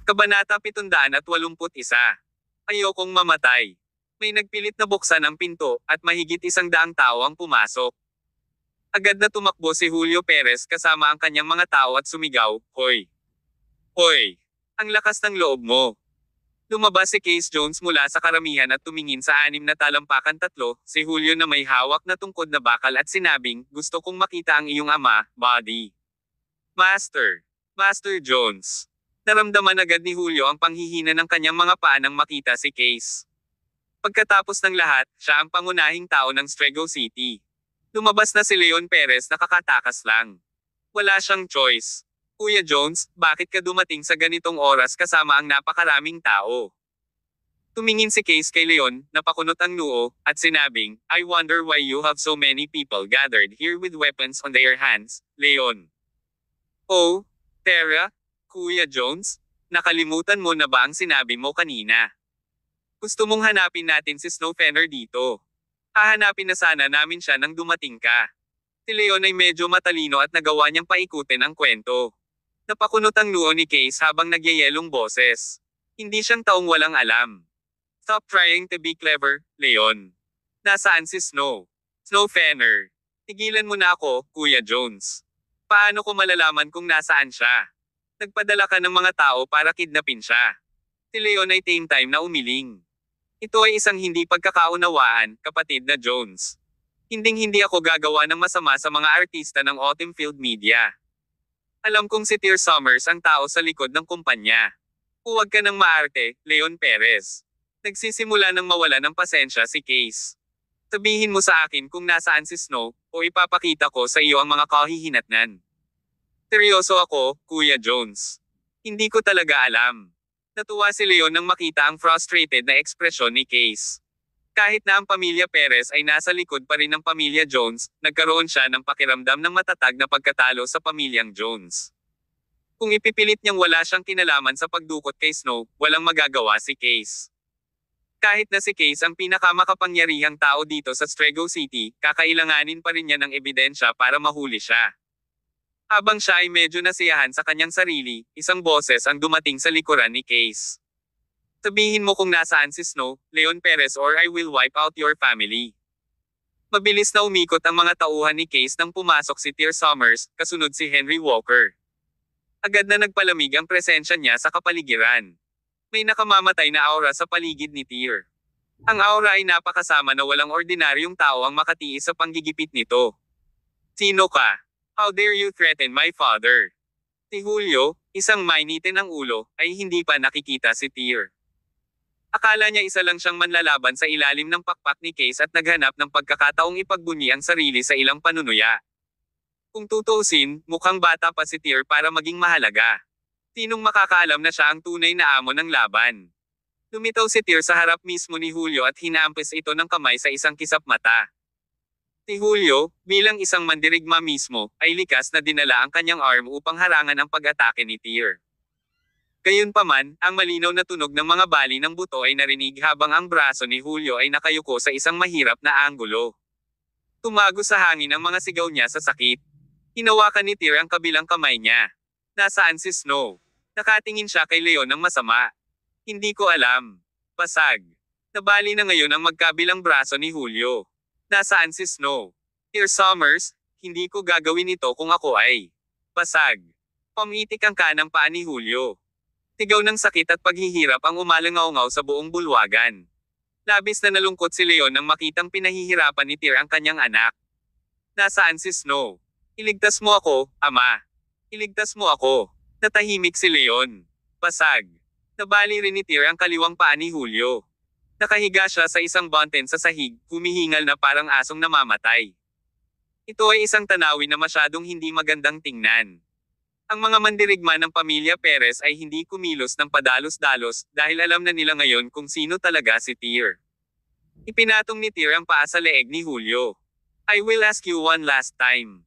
Kabanata 781. Ayokong mamatay. May nagpilit na buksan ang pinto, at mahigit 100 tao ang pumasok. Agad na tumakbo si Julio Perez kasama ang kanyang mga tao at sumigaw, "Hoy! Hoy! Ang lakas ng loob mo!" Lumabas si Case Jones mula sa karamihan at tumingin sa 6 na talampakan 3, si Julio na may hawak na tungkod na bakal at sinabing, "Gusto kong makita ang iyong ama, Buddy." "Master! Master Jones!" Naramdaman agad ni Julio ang panghihina ng kanyang mga paa nang makita si Case. Pagkatapos ng lahat, siya ang pangunahing tao ng Strego City. Lumabas na si Leon Perez na kakatakas lang. Wala siyang choice. "Kuya Jones, bakit ka dumating sa ganitong oras kasama ang napakaraming tao?" Tumingin si Case kay Leon, napakunot ang noo, at sinabing, "I wonder why you have so many people gathered here with weapons on their hands, Leon." "Oh, Tara, Kuya Jones, nakalimutan mo na ba ang sinabi mo kanina? Gusto mong hanapin natin si Snowfenner dito. Hahanapin na sana namin siya nang dumating ka." Si Leon ay medyo matalino at nagawa niyang paikutin ang kwento. Napakunot ang noo ni Case habang nagyayelong boses. Hindi siyang taong walang alam. "Stop trying to be clever, Leon. Nasaan si Snow? Snowfenner. Tigilan mo na ako, Kuya Jones. Paano ko malalaman kung nasaan siya? Nagpadala ka ng mga tao para kidnapin siya." Si Leon ay same time na umiling. "Ito ay isang hindi pagkakaunawaan, kapatid na Jones. Hinding-hindi ako gagawa ng masama sa mga artista ng Autumn Field Media. Alam kong si Tear Summers ang tao sa likod ng kumpanya. Huwag ka ng maarte, Leon Perez." Nagsisimula ng mawala ng pasensya si Case. "Sabihin mo sa akin kung nasaan si Snow, o ipapakita ko sa iyo ang mga kahihinatnan." "Seryoso ako, Kuya Jones. Hindi ko talaga alam." Natuwa si Leon nang makita ang frustrated na ekspresyon ni Case. Kahit na ang pamilya Perez ay nasa likod pa rin ng pamilya Jones, nagkaroon siya ng pakiramdam ng matatag na pagkatalo sa pamilyang Jones. Kung ipipilit niyang wala siyang kinalaman sa pagdukot kay Snow, walang magagawa si Case. Kahit na si Case ang pinakamakapangyarihang tao dito sa Strego City, kakailanganin pa rin niya ng ebidensya para mahuli siya. Habang siya ay medyo nasiyahan sa kanyang sarili, isang boses ang dumating sa likuran ni Case. "Sabihin mo kung nasaan si Snow, Leon Perez, or I will wipe out your family." Mabilis na umikot ang mga tauhan ni Case nang pumasok si Tear Summers, kasunod si Henry Walker. Agad na nagpalamig ang presensya niya sa kapaligiran. May nakamamatay na aura sa paligid ni Tear. Ang aura ay napakasama na walang ordinaryong tao ang makatiis sa panggigipit nito. "Sino ka? How dare you threaten my father?" Si Julio, isang mainitin ang ulo, ay hindi pa nakikita si Tear. Akala niya isa lang siyang manlalaban sa ilalim ng pakpak ni Case at naghanap ng pagkakataong ipagbunyi ang sarili sa ilang panunuya. Kung tutuusin, mukhang bata pa si Tear para maging mahalaga. Sinong makakaalam na siya ang tunay na amo ng laban? Lumitaw si Tear sa harap mismo ni Julio at hinampis ito ng kamay sa isang kisap mata. Si Julio, bilang isang mandirigma mismo, ay likas na dinala ang kanyang arm upang harangan ang pag-atake ni Tear. Gayunpaman, ang malinaw na tunog ng mga bali ng buto ay narinig habang ang braso ni Julio ay nakayuko sa isang mahirap na anggulo. Tumago sa hangin ang mga sigaw niya sa sakit. Hinawakan ni Tear ang kabilang kamay niya. "Nasaan si Snow?" Nakatingin siya kay Leon ng masama. "Hindi ko alam." Pasag. Nabali na ngayon ang magkabilang braso ni Julio. "Nasaan si Snow?" "Tear Summers, hindi ko gagawin ito kung ako ay." Pasag. Pamitik ang kanang paa ni Julio. Sigaw ng sakit at paghihirap ang umalangaw-ngaw sa buong bulwagan. Labis na nalungkot si Leon nang makitang pinahihirapan ni Tear ang kanyang anak. "Nasaan si Snow? Iligtas mo ako, ama. Iligtas mo ako." Natahimik si Leon. Pasag. Nabali rin ni Tear ang kaliwang paa ni Julio. Nakahiga siya sa isang bunten sa sahig, humihingal na parang asong namamatay. Ito ay isang tanawin na masyadong hindi magandang tingnan. Ang mga mandirigma ng pamilya Perez ay hindi kumilos ng padalos-dalos dahil alam na nila ngayon kung sino talaga si Tear. Ipinatong ni Tear ang paa sa leeg ni Julio. "I will ask you one last time.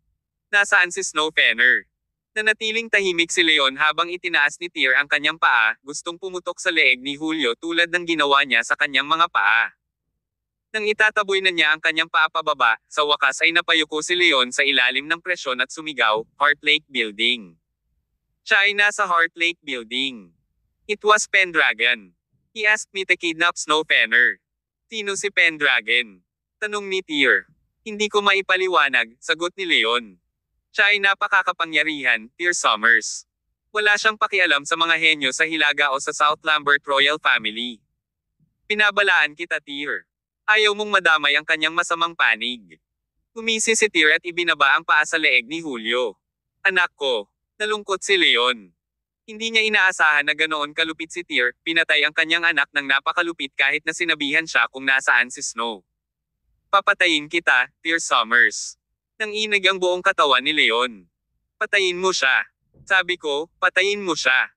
Nasaan si Snowfenner?" Nanatiling tahimik si Leon habang itinaas ni Tear ang kanyang paa, gustong pumutok sa leeg ni Julio tulad ng ginawa niya sa kanyang mga paa. Nang itataboy na niya ang kanyang paa pababa, sa wakas ay napayuko si Leon sa ilalim ng presyon at sumigaw, "Heart Lake Building." Siya ay nasa Heart Lake Building. It was Pendragon. He asked me to kidnap Snow Fenner. Sino si Pendragon? Tanong ni Tyr. Hindi ko maipaliwanag, sagot ni Leon. Siya ay napakakapangyarihan, Tyr Summers. Wala siyang pakialam sa mga henyo sa Hilaga o sa South Lambert Royal Family. Pinabalaan kita, Tyr. Ayaw mong madamay ang kanyang masamang panig. Umisi si Tyr at ibinaba ang paa sa leeg ni Julio. Anak ko, nalungkot si Leon. Hindi niya inaasahan na ganoon kalupit si Tyr, pinatay ang kanyang anak ng napakalupit kahit na sinabihan siya kung nasaan si Snow. Papatayin kita, Tyr Summers. Nanginig ang buong katawan ni Leon. Patayin mo siya. Sabi ko, patayin mo siya.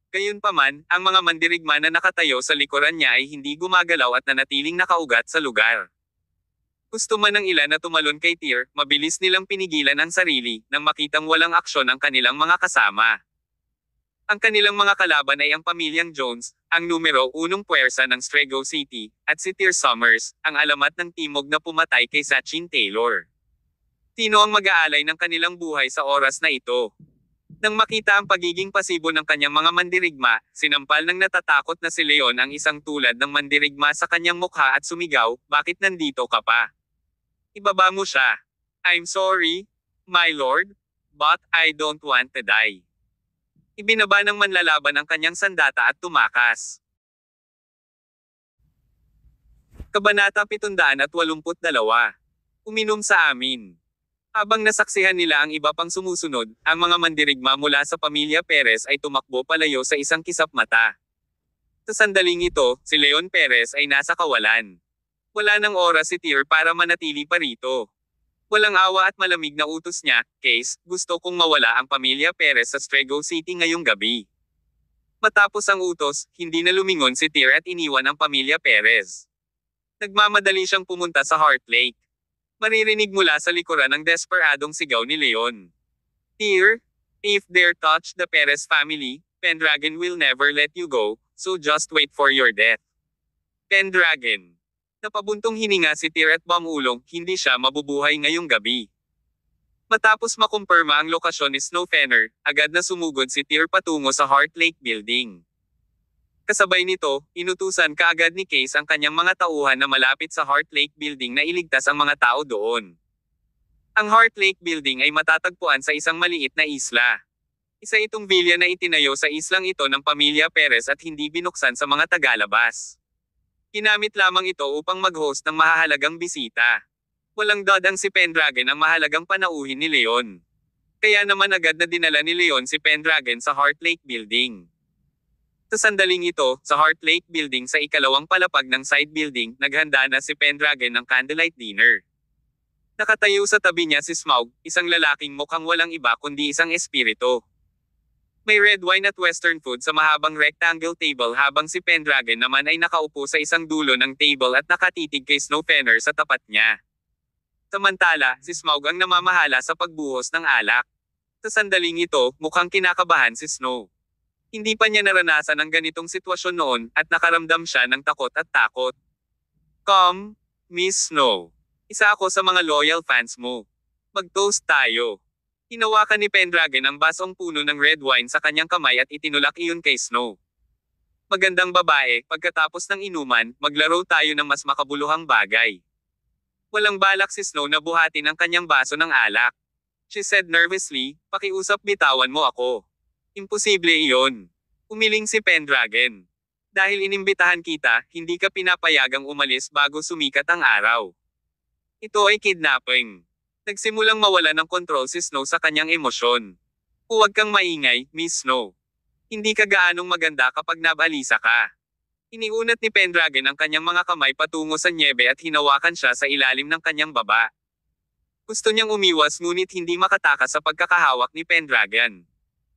Gayunpaman, ang mga mandirigma na nakatayo sa likuran niya ay hindi gumagalaw at nanatiling nakaugat sa lugar. Gusto man ng ilan na tumalon kay Tyr, mabilis nilang pinigilan ang sarili, nang makitang walang aksyon ang kanilang mga kasama. Ang kanilang mga kalaban ay ang pamilyang Jones, ang numero 1 puwersa ng Strego City, at si Tyr Summers, ang alamat ng timog na pumatay kay Sachin Taylor. Sino ang mag-aalay ng kanilang buhay sa oras na ito? Nang makita ang pagiging pasibo ng kanyang mga mandirigma, sinampal ng natatakot na si Leon ang isang tulad ng mandirigma sa kanyang mukha at sumigaw, bakit nandito ka pa? Ibaba mo siya. I'm sorry, my lord, but I don't want to die. Ibinaba ng manlalaban ang kanyang sandata at tumakas. Kabanata 782. Uminom sa amin. Habang nasaksihan nila ang iba pang sumusunod, ang mga mandirigma mula sa pamilya Perez ay tumakbo palayo sa isang kisap mata. Sa sandaling ito, si Leon Perez ay nasa kawalan. Wala nang oras si Tyr para manatili pa rito. Walang awa at malamig na utos niya, Case, gusto kong mawala ang pamilya Perez sa Strego City ngayong gabi. Matapos ang utos, hindi na lumingon si Tyr at iniwan ang pamilya Perez. Nagmamadali siyang pumunta sa Heart Lake. Maririnig mula sa likuran ang desperadong sigaw ni Leon. Tyr, if dare touch the Perez family, Pendragon will never let you go, so just wait for your death. Pendragon. Napabuntong hininga si Tyr at bumulong, hindi siya mabubuhay ngayong gabi. Matapos makumpirma ang lokasyon ni Snow Fenner, agad na sumugod si Tyr patungo sa Heart Lake Building. Kasabay nito, inutusan kaagad ni Case ang kanyang mga tauhan na malapit sa Heart Lake Building na iligtas ang mga tao doon. Ang Heart Lake Building ay matatagpuan sa isang maliit na isla. Isa itong villa na itinayo sa islang ito ng pamilya Perez at hindi binuksan sa mga tagalabas. Ginamit lamang ito upang mag-host ng mahahalagang bisita. Walang dadang si Pendragon ang mahalagang panauhin ni Leon. Kaya naman agad na dinala ni Leon si Pendragon sa Heart Lake Building. Sa sandaling ito, sa Heart Lake Building sa ikalawang palapag ng side building, naghanda na si Pendragon ng candlelight dinner. Nakatayo sa tabi niya si Smaug, isang lalaking mukhang walang iba kundi isang espiritu. May red wine at western food sa mahabang rectangle table habang si Pendragon naman ay nakaupo sa isang dulo ng table at nakatitig kay Snow Fenner sa tapat niya. Samantala, si Smaug ang namamahala sa pagbuhos ng alak. Sa sandaling ito, mukhang kinakabahan si Snow. Hindi pa niya naranasan ang ganitong sitwasyon noon at nakaramdam siya ng takot at takot. Come, Miss Snow. Isa ako sa mga loyal fans mo. Mag-toast tayo. Hinawakan ni Pendragon ang basong puno ng red wine sa kanyang kamay at itinulak iyon kay Snow. Magandang babae, pagkatapos ng inuman, maglaro tayo ng mas makabuluhang bagay. Walang balak si Snow na buhatin ang kanyang baso ng alak. She said nervously, pakiusap bitawan mo ako. Imposible iyon. Umiling si Pendragon. Dahil inimbitahan kita, hindi ka pinapayagang umalis bago sumikat ang araw. Ito ay kidnapping. Nagsimulang mawala ng kontrol si Snow sa kanyang emosyon. Huwag kang maingay, Miss Snow. Hindi ka gaanong maganda kapag nabalisa ka. Iniunat ni Pendragon ang kanyang mga kamay patungo sa nyebe at hinawakan siya sa ilalim ng kanyang baba. Gusto niyang umiwas ngunit hindi makatakas sa pagkakahawak ni Pendragon.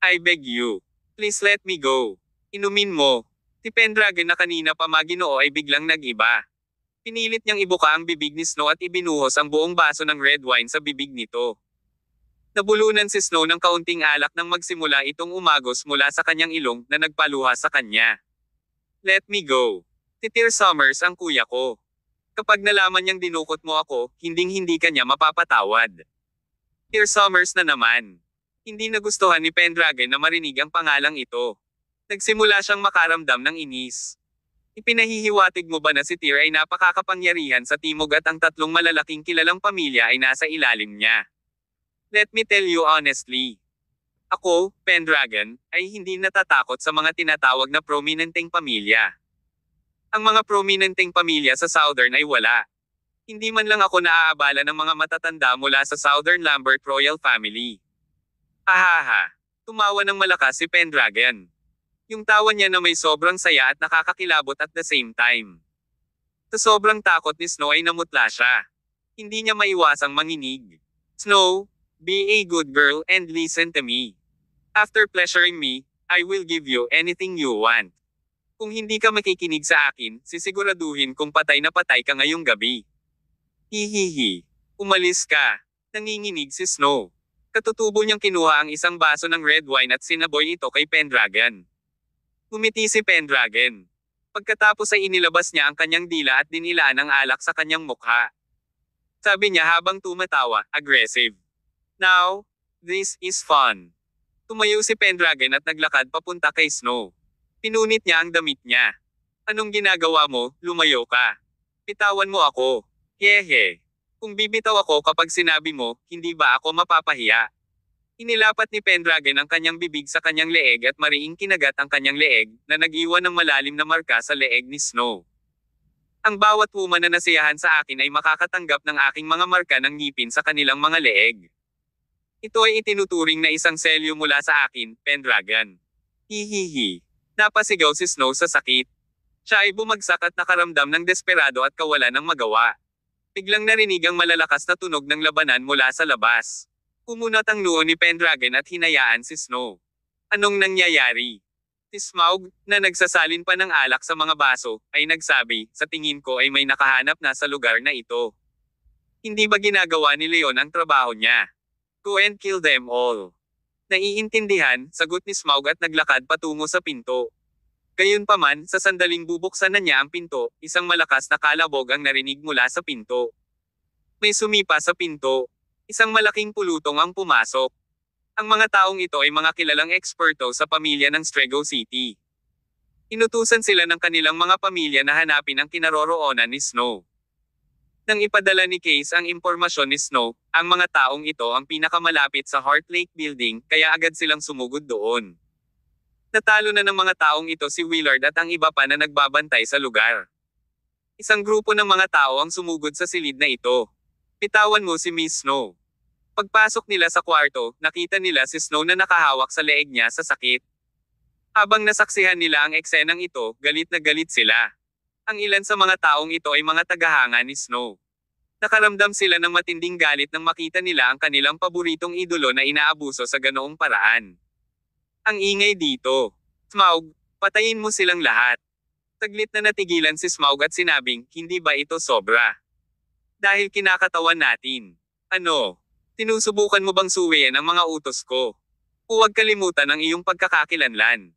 I beg you. Please let me go. Inumin mo. Si Pendragon na kanina pa maginoo ay biglang nag-iba. Pinilit niyang ibuka ang bibig ni Snow at ibinuhos ang buong baso ng red wine sa bibig nito. Nabulunan si Snow ng kaunting alak nang magsimula itong umagos mula sa kanyang ilong na nagpaluha sa kanya. Let me go. Si Tyr Summers ang kuya ko. Kapag nalaman niyang dinukot mo ako, hinding-hindi ka niya mapapatawad. Tyr Summers na naman. Hindi nagustuhan ni Pendragon na marinig ang pangalang ito. Nagsimula siyang makaramdam ng inis. Ipinahihiwatig mo ba na si Tyr ay napakakapangyarihan sa timog at ang tatlong malalaking kilalang pamilya ay nasa ilalim niya? Let me tell you honestly. Ako, Pendragon, ay hindi natatakot sa mga tinatawag na prominenteng pamilya. Ang mga prominenteng pamilya sa Southern ay wala. Hindi man lang ako naaabala ng mga matatanda mula sa Southern Lambert Royal Family. Ahaha. Tumawa ng malakas si Pendragon. Yung tawa niya na may sobrang saya at nakakakilabot at the same time. Sa sobrang takot ni Snow ay namutla siya. Hindi niya maiwasang manginig. Snow, be a good girl and listen to me. After pleasuring me, I will give you anything you want. Kung hindi ka makikinig sa akin, sisiguraduhin kung patay na patay ka ngayong gabi. Hihihi. Umalis ka. Nanginginig si Snow. Katutubo niyang kinuha ang isang baso ng red wine at sinaboy ito kay Pendragon. Ngumiti si Pendragon. Pagkatapos ay inilabas niya ang kanyang dila at dinilaan ng alak sa kanyang mukha. Sabi niya habang tumatawa, aggressive. Now, this is fun. Tumayo si Pendragon at naglakad papunta kay Snow. Pinunit niya ang damit niya. Anong ginagawa mo? Lumayo ka. Bitawan mo ako. Hehe. Kung bibitaw ako kapag sinabi mo, hindi ba ako mapapahiya? Inilapat ni Pendragon ang kanyang bibig sa kanyang leeg at mariing kinagat ang kanyang leeg, na nag-iwan ng malalim na marka sa leeg ni Snow. Ang bawat woman na nasiyahan sa akin ay makakatanggap ng aking mga marka ng ngipin sa kanilang mga leeg. Ito ay itinuturing na isang selyo mula sa akin, Pendragon. Hihihi. Napasigaw si Snow sa sakit. Siya ay bumagsak at nakaramdam ng desperado at kawalan ng magawa. Biglang narinig ang malalakas na tunog ng labanan mula sa labas. Kumunat ang noo ni Pendragon at hinayaan si Snow. Anong nangyayari? Si Smaug, na nagsasalin pa ng alak sa mga baso, ay nagsabi, sa tingin ko ay may nakahanap na sa lugar na ito. Hindi ba ginagawa ni Leon ang trabaho niya? Go and kill them all. Naiintindihan, sagot ni Smaug at naglakad patungo sa pinto. Gayunpaman, sa sandaling bubuksan na niya ang pinto, isang malakas na kalabog ang narinig mula sa pinto. May sumipa sa pinto. Isang malaking pulutong ang pumasok. Ang mga taong ito ay mga kilalang eksperto sa pamilya ng Strego City. Inutusan sila ng kanilang mga pamilya na hanapin ang kinaroroonan ni Snow. Nang ipadala ni Case ang impormasyon ni Snow, ang mga taong ito ang pinakamalapit sa Heart Lake Building, kaya agad silang sumugod doon. Natalo na ng mga taong ito si Willard at ang iba pa na nagbabantay sa lugar. Isang grupo ng mga tao ang sumugod sa silid na ito. Bitawan mo si Miss Snow. Pagpasok nila sa kwarto, nakita nila si Snow na nakahawak sa leeg niya sa sakit. Habang nasaksihan nila ang eksenang ito, galit na galit sila. Ang ilan sa mga taong ito ay mga tagahanga ni Snow. Nakaramdam sila ng matinding galit nang makita nila ang kanilang paboritong idolo na inaabuso sa ganoong paraan. Ang ingay dito. Smaug, patayin mo silang lahat. Saglit na natigilan si Smaug at sinabing, hindi ba ito sobra? Dahil kinakatawan natin. Ano? Sinusubukan mo bang suwayan ang mga utos ko? Huwag kalimutan ang iyong pagkakakilanlan.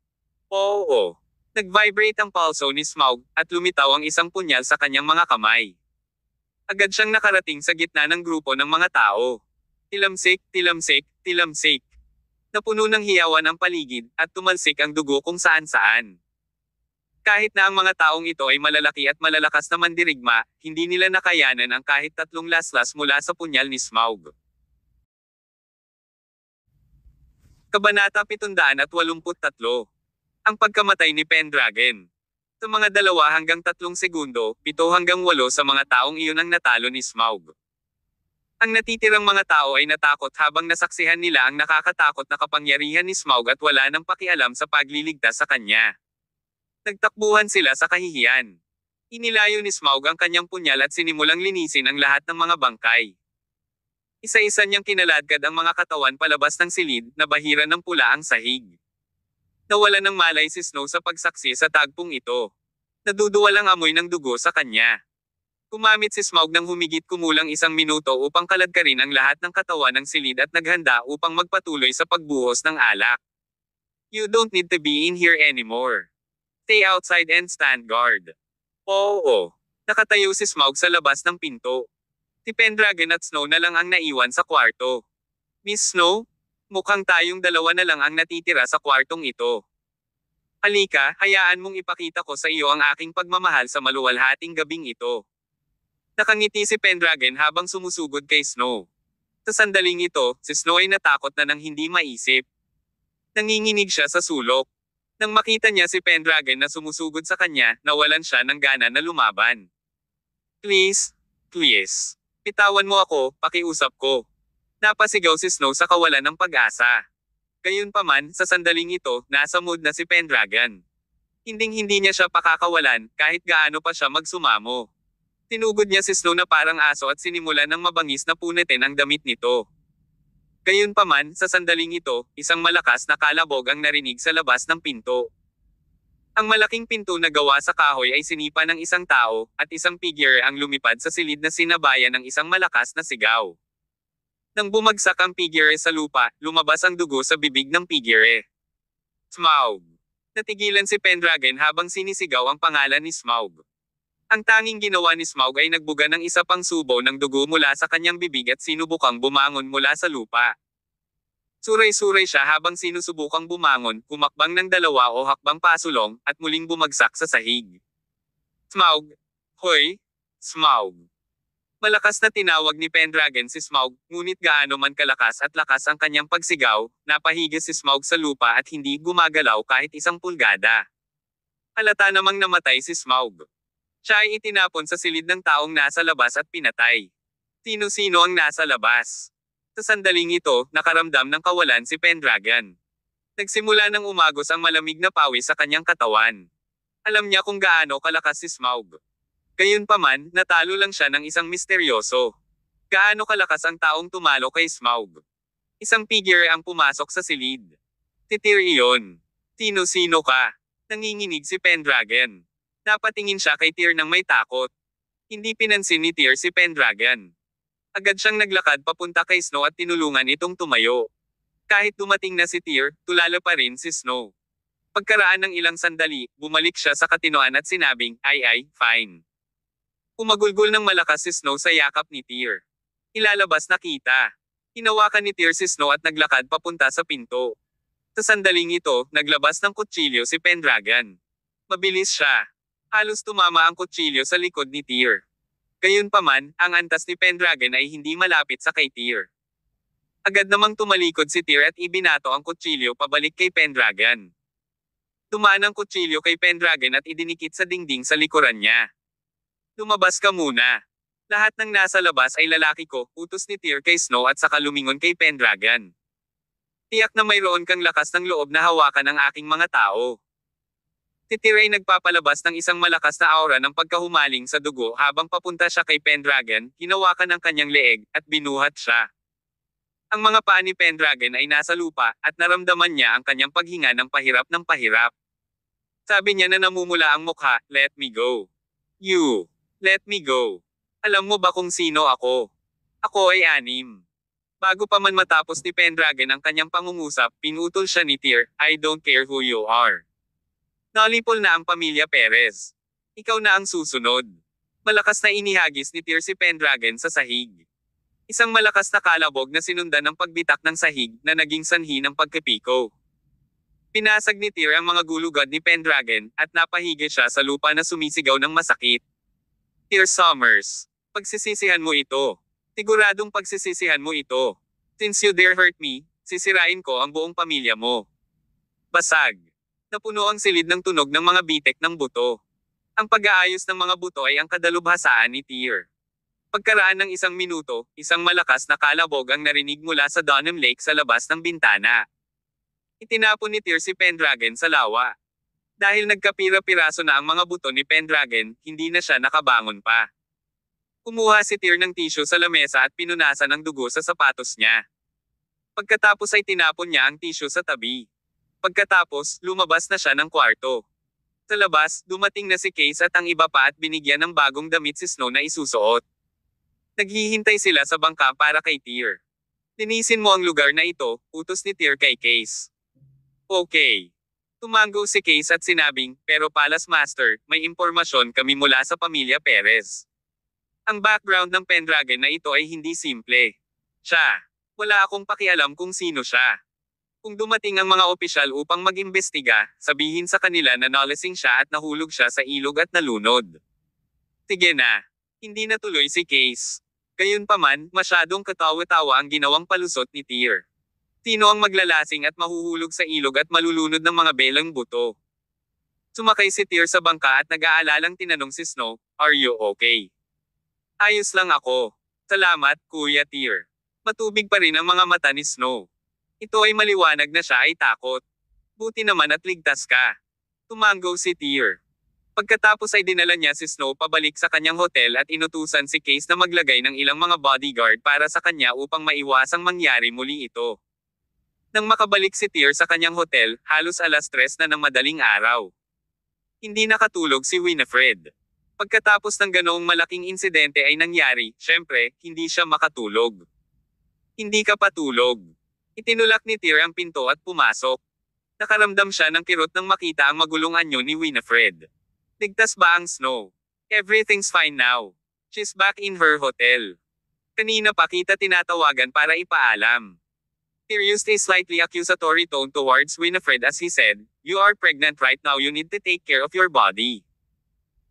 Oo. Nag-vibrate ang pulso ni Smaug, at lumitaw ang isang punyal sa kanyang mga kamay. Agad siyang nakarating sa gitna ng grupo ng mga tao. Tilamsik, tilamsik, tilamsik. Napuno ng hiyawan ang paligid, at tumalsik ang dugo kung saan-saan. Kahit na ang mga taong ito ay malalaki at malalakas na mandirigma, hindi nila nakayanan ang kahit 3 laslas mula sa punyal ni Smaug. Kabanata 783. Ang pagkamatay ni Pendragon. Sa mga 2 hanggang 3 segundo, 7 hanggang 8 sa mga taong iyon ang natalo ni Smaug. Ang natitirang mga tao ay natakot habang nasaksihan nila ang nakakatakot na kapangyarihan ni Smaug at wala nang pakialam sa pagliligtas sa kanya. Nagtakbuhan sila sa kahihiyan. Inilayo ni Smaug ang kanyang punyal at sinimulang linisin ang lahat ng mga bangkay. Isa-isa niyang kinaladkad ang mga katawan palabas ng silid, na bahira ng pula ang sahig. Nawala ng malay si Snow sa pagsaksi sa tagpong ito. Naduduwal ang amoy ng dugo sa kanya. Kumamit si Smaug ng humigit kumulang 1 minuto upang kaladkarin ang lahat ng katawan ng silid at naghanda upang magpatuloy sa pagbuhos ng alak. You don't need to be in here anymore. Stay outside and stand guard. Oo. Nakatayo si Smaug sa labas ng pinto. Si Pendragon at Snow na lang ang naiwan sa kwarto. Miss Snow? Mukhang tayong 2 na lang ang natitira sa kwartong ito. Halika, hayaan mong ipakita ko sa iyo ang aking pagmamahal sa maluwalhating gabing ito. Nakangiti si Pendragon habang sumusugod kay Snow. Sa sandaling ito, si Snow ay natakot na nang hindi maisip. Nanginginig siya sa sulok. Nang makita niya si Pendragon na sumusugod sa kanya, nawalan siya ng gana na lumaban. Please, please. Bitawan mo ako, pakiusap ko. Napasigaw si Snow sa kawalan ng pag-asa. Gayunpaman, sa sandaling ito, nasa mood na si Pendragon. Hinding-hindi niya siya pakakawalan, kahit gaano pa siya magsumamo. Tinugod niya si Snow na parang aso at sinimulan ng mabangis na punitin ang damit nito. Gayunpaman, sa sandaling ito, isang malakas na kalabog ang narinig sa labas ng pinto. Ang malaking pinto na gawa sa kahoy ay sinipa ng isang tao, at isang figure ang lumipad sa silid na sinabayan ng isang malakas na sigaw. Nang bumagsak ang figure sa lupa, lumabas ang dugo sa bibig ng figure. Smaug. Natigilan si Pendragon habang sinisigaw ang pangalan ni Smaug. Ang tanging ginawa ni Smaug ay nagbuga ng isa pang subo ng dugo mula sa kanyang bibig at sinubukang bumangon mula sa lupa. Suray-suray siya habang sinusubukang bumangon, kumakbang ng 2 o hakbang pasulong, at muling bumagsak sa sahig. Smaug! Hoy! Smaug! Malakas na tinawag ni Pendragon si Smaug, ngunit gaano man kalakas at lakas ang kanyang pagsigaw, napahiga si Smaug sa lupa at hindi gumagalaw kahit isang pulgada. Halata namang namatay si Smaug. Siya ay itinapon sa silid ng taong nasa labas at pinatay. Sino-sino ang nasa labas? Sa sandaling ito, nakaramdam ng kawalan si Pendragon. Nagsimula ng umagos ang malamig na pawis sa kanyang katawan. Alam niya kung gaano kalakas si Smaug. Gayunpaman, natalo lang siya ng isang misteryoso. Gaano kalakas ang taong tumalo kay Smaug? Isang figure ang pumasok sa silid. Titir iyon. Sino-sino ka? Nanginginig si Pendragon. Napatingin siya kay Tyr nang may takot. Hindi pinansin ni Tyr si Pendragon. Agad siyang naglakad papunta kay Snow at tinulungan itong tumayo. Kahit dumating na si Tyr, tulala pa rin si Snow. Pagkaraan ng ilang sandali, bumalik siya sa katinoan at sinabing, ay, fine. Umagulgol ng malakas si Snow sa yakap ni Tyr. Ilalabas na kita. Hinawakan ni Tyr si Snow at naglakad papunta sa pinto. Sa sandaling ito, naglabas ng kutsilyo si Pendragon. Mabilis siya. Halos tumama ang kutsilyo sa likod ni Tyr. Gayunpaman, ang antas ni Pendragon ay hindi malapit sa kay Tyr. Agad namang tumalikod si Tyr at ibinato ang kutsilyo pabalik kay Pendragon. Dumaan ang kutsilyo kay Pendragon at idinikit sa dingding sa likuran niya. Lumabas ka muna. Lahat ng nasa labas ay lalaki ko, utos ni Tyr kay Snow at saka lumingon kay Pendragon. Tiyak na mayroon kang lakas ng loob na hawakan ang aking mga tao. Si Tyr ay nagpapalabas ng isang malakas na aura ng pagkahumaling sa dugo habang papunta siya kay Pendragon, hinawakan ang kanyang leeg, at binuhat siya. Ang mga paa ni Pendragon ay nasa lupa, at naramdaman niya ang kanyang paghinga ng pahirap ng pahirap. Sabi niya na namumula ang mukha, "Let me go. You. Let me go. Alam mo ba kung sino ako? Ako ay 6. Bago pa man matapos ni Pendragon ang kanyang pangungusap, pinutol siya ni Tyr, "I don't care who you are. Nalipol na ang pamilya Perez. Ikaw na ang susunod." Malakas na inihagis ni Tyr si Pendragon sa sahig. Isang malakas na kalabog na sinundan ng pagbitak ng sahig na naging sanhi ng pagkapiko. Pinasag ni Tyr ang mga gulugad ni Pendragon, at napahigi siya sa lupa na sumisigaw ng masakit. Tyr Summers, pagsisisihan mo ito. Siguradong pagsisisihan mo ito. Since you dare hurt me, sisirain ko ang buong pamilya mo. Basag. Napuno ang silid ng tunog ng mga bitek ng buto. Ang pag-aayos ng mga buto ay ang kadalubhasaan ni Tyr. Pagkaraan ng 1 minuto, isang malakas na kalabog ang narinig mula sa Dunham Lake sa labas ng bintana. Itinapon ni Tyr si Pendragon sa lawa. Dahil nagkapira-piraso na ang mga buto ni Pendragon, hindi na siya nakabangon pa. Kumuha si Tyr ng tissue sa lamesa at pinunasan ng dugo sa sapatos niya. Pagkatapos ay tinapon niya ang tissue sa tabi. Pagkatapos, lumabas na siya ng kwarto. Sa labas, dumating na si Case at ang iba pa at binigyan ng bagong damit si Snow na isusuot. Naghihintay sila sa bangka para kay Tyr. Linisin mo ang lugar na ito, utos ni Tyr kay Case. Okay. Tumango si Case at sinabing, "Pero Palace Master, may impormasyon kami mula sa pamilya Perez." Ang background ng Pendragon na ito ay hindi simple. Siya. Wala akong pakialam kung sino siya. Kung dumating ang mga opisyal upang mag-imbestiga, sabihin sa kanila na nalasing siya at nahulog siya sa ilog at nalunod. Sige na. Hindi natuloy si Case. Gayunpaman, masyadong katawa-tawa ang ginawang palusot ni Tyr. Sino ang maglalasing at mahuhulog sa ilog at malulunod ng mga belang buto? Sumakay si Tyr sa bangka at nag-aalalang tinanong si Snow, "Are you okay?" "Ayos lang ako. Salamat, Kuya Tyr." Matubig pa rin ang mga mata ni Snow. Ito ay maliwanag na siya ay takot. "Buti naman at ligtas ka." Tumanggo si Tyr. Pagkatapos ay dinala niya si Snow pabalik sa kanyang hotel at inutusan si Case na maglagay ng ilang mga bodyguard para sa kanya upang maiwasang mangyari muli ito. Nang makabalik si Tyr sa kanyang hotel, halos 3:00 na ng madaling araw. Hindi nakatulog si Winifred. Pagkatapos ng ganoong malaking insidente ay nangyari, syempre, hindi siya makatulog. "Hindi ka patulog." Itinulak ni Tyr ang pinto at pumasok. Nakaramdam siya ng kirot nang makita ang magulong anyo ni Winifred. Ligtas ba ang Snow? "Everything's fine now. She's back in her hotel. Kanina pa kita tinatawagan para ipaalam." Tyr used a slightly accusatory tone towards Winifred as he said, "You are pregnant right now, you need to take care of your body."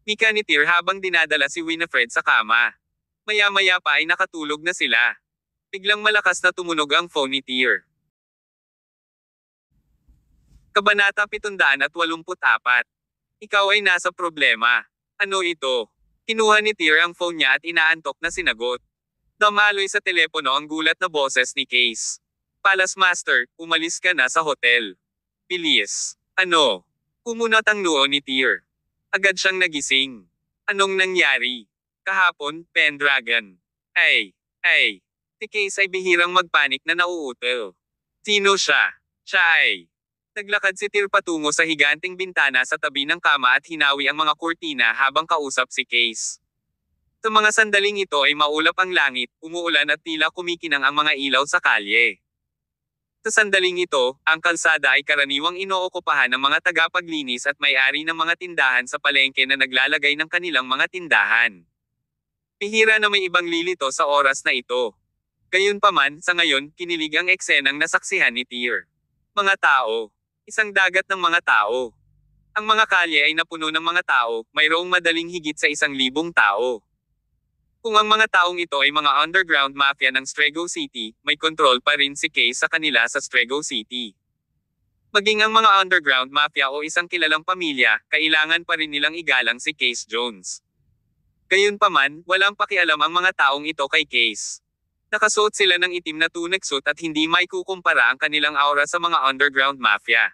Wika ni Tyr habang dinadala si Winifred sa kama. Maya-maya pa ay nakatulog na sila. Biglang malakas na tumunog ang phone ni Tyr. Kabanata 784. Ikaw ay nasa problema. Ano ito? Kinuha ni Tyr ang phone niya at inaantok na sinagot. Damaloy sa telepono ang gulat na boses ni Case. "Palace Master, umalis ka na sa hotel. Bilis." "Ano?" Kumunat ang noo ni Tyr. Agad siyang nagising. "Anong nangyari?" "Kahapon, Pendragon." Ay. Si Case ay bihirang magpanik na nauutal. Sino siya? Siya ay. Naglakad si Tyr patungo sa higanting bintana sa tabi ng kama at hinawi ang mga kurtina habang kausap si Case. Sa mga sandaling ito ay maulap ang langit, umuulan at tila kumikinang ang mga ilaw sa kalye. Sa sandaling ito, ang kalsada ay karaniwang inookupahan ng mga tagapaglinis at may-ari ng mga tindahan sa palengke na naglalagay ng kanilang mga tindahan. Bihira na may ibang lilito sa oras na ito. Gayunpaman, sa ngayon, kinilig ang eksenang nasaksihan ni Tyr. Mga tao. Isang dagat ng mga tao. Ang mga kalye ay napuno ng mga tao, mayroong madaling higit sa 1,000 tao. Kung ang mga taong ito ay mga underground mafia ng Strego City, may kontrol pa rin si Case sa kanila sa Strego City. Maging ang mga underground mafia o isang kilalang pamilya, kailangan pa rin nilang igalang si Case Jones. Gayunpaman, walang pakialam ang mga taong ito kay Case. Nakasuot sila ng itim na tunic suit at hindi maikukumpara ang kanilang aura sa mga underground mafia.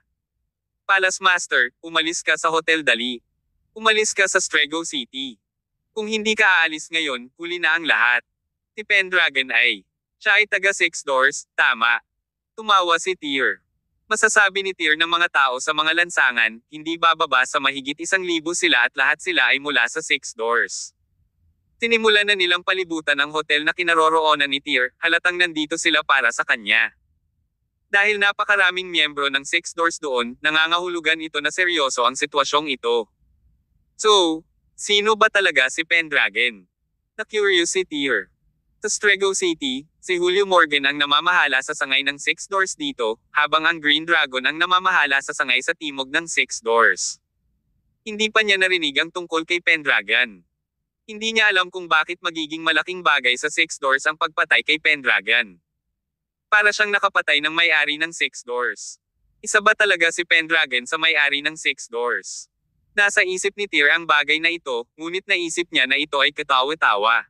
"Palace Master, umalis ka sa hotel dali. Umalis ka sa Strego City. Kung hindi ka aalis ngayon, huli na ang lahat." Si Pendragon ay. Siya ay taga Six Doors, tama. Tumawa si Tyr. Masasabi ni Tyr ng mga tao sa mga lansangan, hindi bababa sa mahigit 1,000 sila at lahat sila ay mula sa Six Doors. Sinimulan na nilang palibutan ang hotel na kinaroroonan ni Tyr, halatang nandito sila para sa kanya. Dahil napakaraming miyembro ng Six Doors doon, nangangahulugan ito na seryoso ang sitwasyong ito. So, sino ba talaga si Pendragon? Na-curious si Tyr. Sa Strego City, si Julio Morgan ang namamahala sa sangay ng Six Doors dito, habang ang Green Dragon ang namamahala sa sangay sa timog ng Six Doors. Hindi pa niya narinig ang tungkol kay Pendragon. Hindi niya alam kung bakit magiging malaking bagay sa Six Doors ang pagpatay kay Pendragon. Para siyang nakapatay ng may-ari ng Six Doors. Isa ba talaga si Pendragon sa may-ari ng Six Doors? Nasa isip ni Tyr ang bagay na ito, ngunit naisip niya na ito ay katawa-tawa.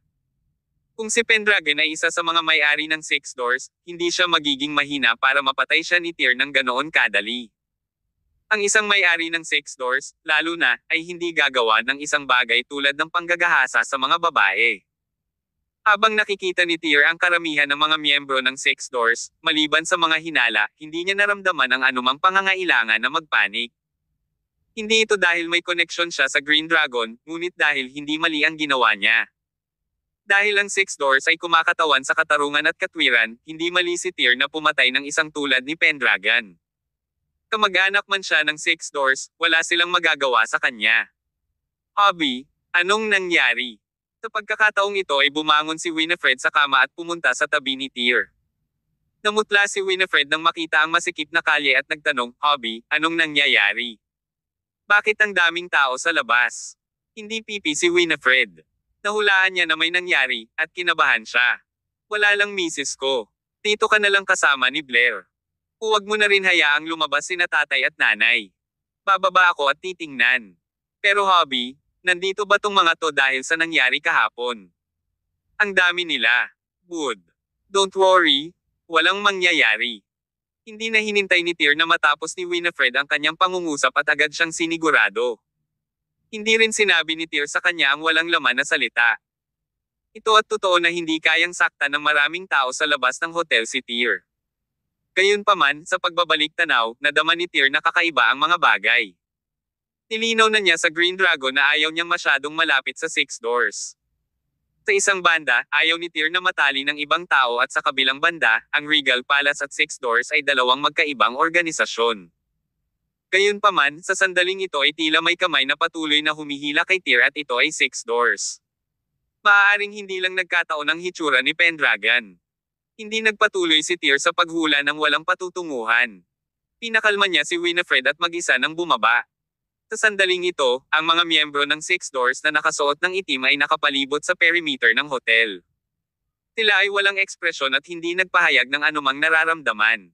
Kung si Pendragon ay isa sa mga may-ari ng Six Doors, hindi siya magiging mahina para mapatay siya ni Tyr ng ganoon kadali. Ang isang may-ari ng Six Doors, lalo na, ay hindi gagawa ng isang bagay tulad ng panggagahasa sa mga babae. Habang nakikita ni Tyr ang karamihan ng mga miyembro ng Six Doors, maliban sa mga hinala, hindi niya naramdaman ang anumang pangangailangan na magpanik. Hindi ito dahil may koneksyon siya sa Green Dragon, ngunit dahil hindi mali ang ginawa niya. Dahil ang Six Doors ay kumakatawan sa katarungan at katwiran, hindi mali si Tyr na pumatay ng isang tulad ni Pendragon. Kamag-anak man siya ng Six Doors, wala silang magagawa sa kanya. Hobby, anong nangyari? Sa pagkakataong ito ay bumangon si Winifred sa kama at pumunta sa tabi ni Tyr. Namutla si Winifred nang makita ang masikip na kalye at nagtanong, "Hobby, anong nangyayari? Bakit ang daming tao sa labas?" Hindi pipi si Winifred. Nahulaan niya na may nangyari, at kinabahan siya. "Wala lang misis ko. Dito ka na lang kasama ni Blair. Huwag mo na rin hayaang lumabas sina tatay at nanay. Bababa ako at titingnan. Pero Hobby, nandito ba tong mga to dahil sa nangyari kahapon? Ang dami nila. Good. Don't worry, walang mangyayari." Hindi na hinintay ni Tyr na matapos ni Winifred ang kanyang pangungusap at agad siyang sinigurado. Hindi rin sinabi ni Tyr sa kanya ang walang laman na salita. Ito at totoo na hindi kayang sakta ng maraming tao sa labas ng hotel si Tyr. Gayunpaman, sa pagbabalik tanaw, nadama ni Tyr na kakaiba ang mga bagay. Nilinaw na niya sa Green Dragon na ayaw niyang masyadong malapit sa Six Doors. Sa isang banda, ayaw ni Tyr na matali ng ibang tao at sa kabilang banda, ang Regal Palace at Six Doors ay dalawang magkaibang organisasyon. Gayunpaman, sa sandaling ito ay tila may kamay na patuloy na humihila kay Tyr at ito ay Six Doors. Maaaring hindi lang nagkataon ang hitsura ni Pendragon. Hindi nagpatuloy si Tyr sa paghula ng walang patutunguhan. Pinakalma niya si Winifred at mag-isa nang bumaba. Sa sandaling ito, ang mga miyembro ng Six Doors na nakasuot ng itim ay nakapalibot sa perimeter ng hotel. Sila ay walang ekspresyon at hindi nagpahayag ng anumang nararamdaman.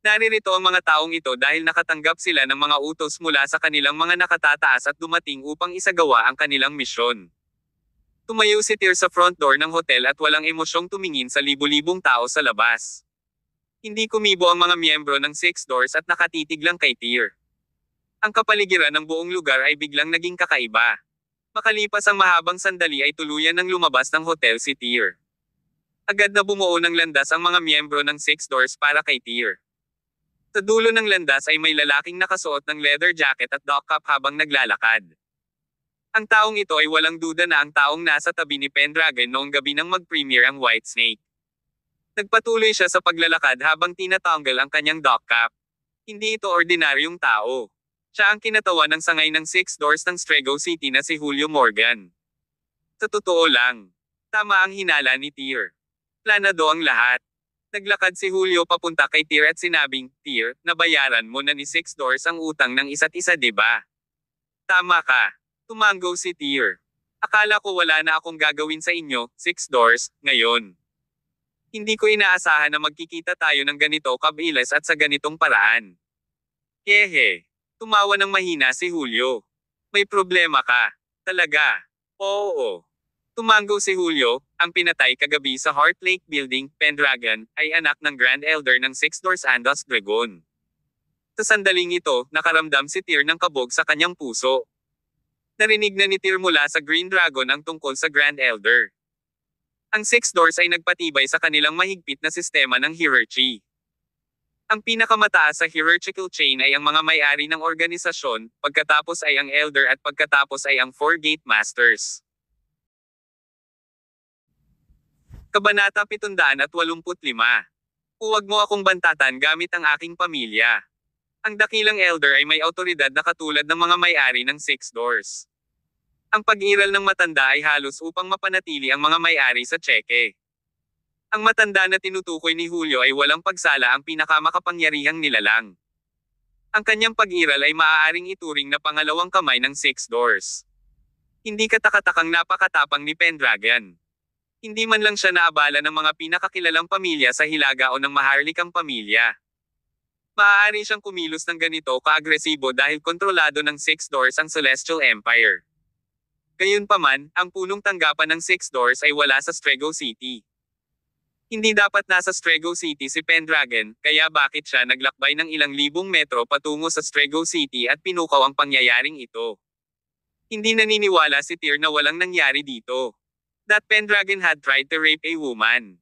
Naririto ang mga taong ito dahil nakatanggap sila ng mga utos mula sa kanilang mga nakatataas at dumating upang isagawa ang kanilang misyon. Tumayo si Tyr sa front door ng hotel at walang emosyong tumingin sa libu-libong tao sa labas. Hindi kumibo ang mga miyembro ng Six Doors at nakatitig lang kay Tyr. Ang kapaligiran ng buong lugar ay biglang naging kakaiba. Makalipas ang mahabang sandali ay tuluyan ng lumabas ng hotel si Tyr. Agad na bumuo ng landas ang mga miyembro ng Six Doors para kay Tyr. Sa dulo ng landas ay may lalaking nakasuot ng leather jacket at dock cap habang naglalakad. Ang taong ito ay walang duda na ang taong nasa tabi ni Pendragon noong gabi nang mag-premiere ang Whitesnake. Nagpatuloy siya sa paglalakad habang tinatanggal ang kanyang dock cap. Hindi ito ordinaryong tao. Siya ang kinatawan ng sangay ng Six Doors ng Strego City na si Julio Morgan. Sa totoo lang, tama ang hinala ni Tyr. Planado ang lahat. Naglakad si Julio papunta kay Tyr at sinabing, "Tyr, nabayaran mo na ni Six Doors ang utang ng isa't isa, diba?" "Tama ka." Tumango si Tyr. "Akala ko wala na akong gagawin sa inyo, Six Doors, ngayon. Hindi ko inaasahan na magkikita tayo ng ganito kabilis at sa ganitong paraan." Hehe. Tumawa ng mahina si Julio. "May problema ka. Talaga?" "Oo." Tumango si Julio, ang pinatay kagabi sa Heart Lake Building, Pendragon, ay anak ng Grand Elder ng Six Doors Andos Dragon. Sa sandaling ito, nakaramdam si Tyr ng kabog sa kanyang puso. Narinig na ni Tyr mula sa Green Dragon ang tungkol sa Grand Elder. Ang Six Doors ay nagpatibay sa kanilang mahigpit na sistema ng hierarchy. Ang pinakamataas sa hierarchical chain ay ang mga may-ari ng organisasyon, pagkatapos ay ang Elder at pagkatapos ay ang Four Gate Masters. Kabanata 785. Huwag mo akong bantatan gamit ang aking pamilya. Ang dakilang Elder ay may awtoridad na katulad ng mga may-ari ng Six Doors. Ang pag-iral ng matanda ay halos upang mapanatili ang mga may-ari sa tseke. Ang matanda na tinutukoy ni Julio ay walang pagsala ang pinakamakapangyarihang nilalang. Ang kanyang pag-iral ay maaaring ituring na pangalawang kamay ng Six Doors. Hindi katakatakang napakatapang ni Pendragon. Hindi man lang siya naabala ng mga pinakakilalang pamilya sa Hilaga o ng maharlikang pamilya. Maaari siyang kumilos ng ganito kaagresibo dahil kontrolado ng Six Doors ang Celestial Empire. Gayunpaman, ang punong tanggapan ng Six Doors ay wala sa Strego City. Hindi dapat nasa Strego City si Pendragon, kaya bakit siya naglakbay ng ilang libong metro patungo sa Strego City at pinukaw ang pangyayaring ito? Hindi naniniwala si Tyr na walang nangyari dito. That Pendragon had tried to rape a woman.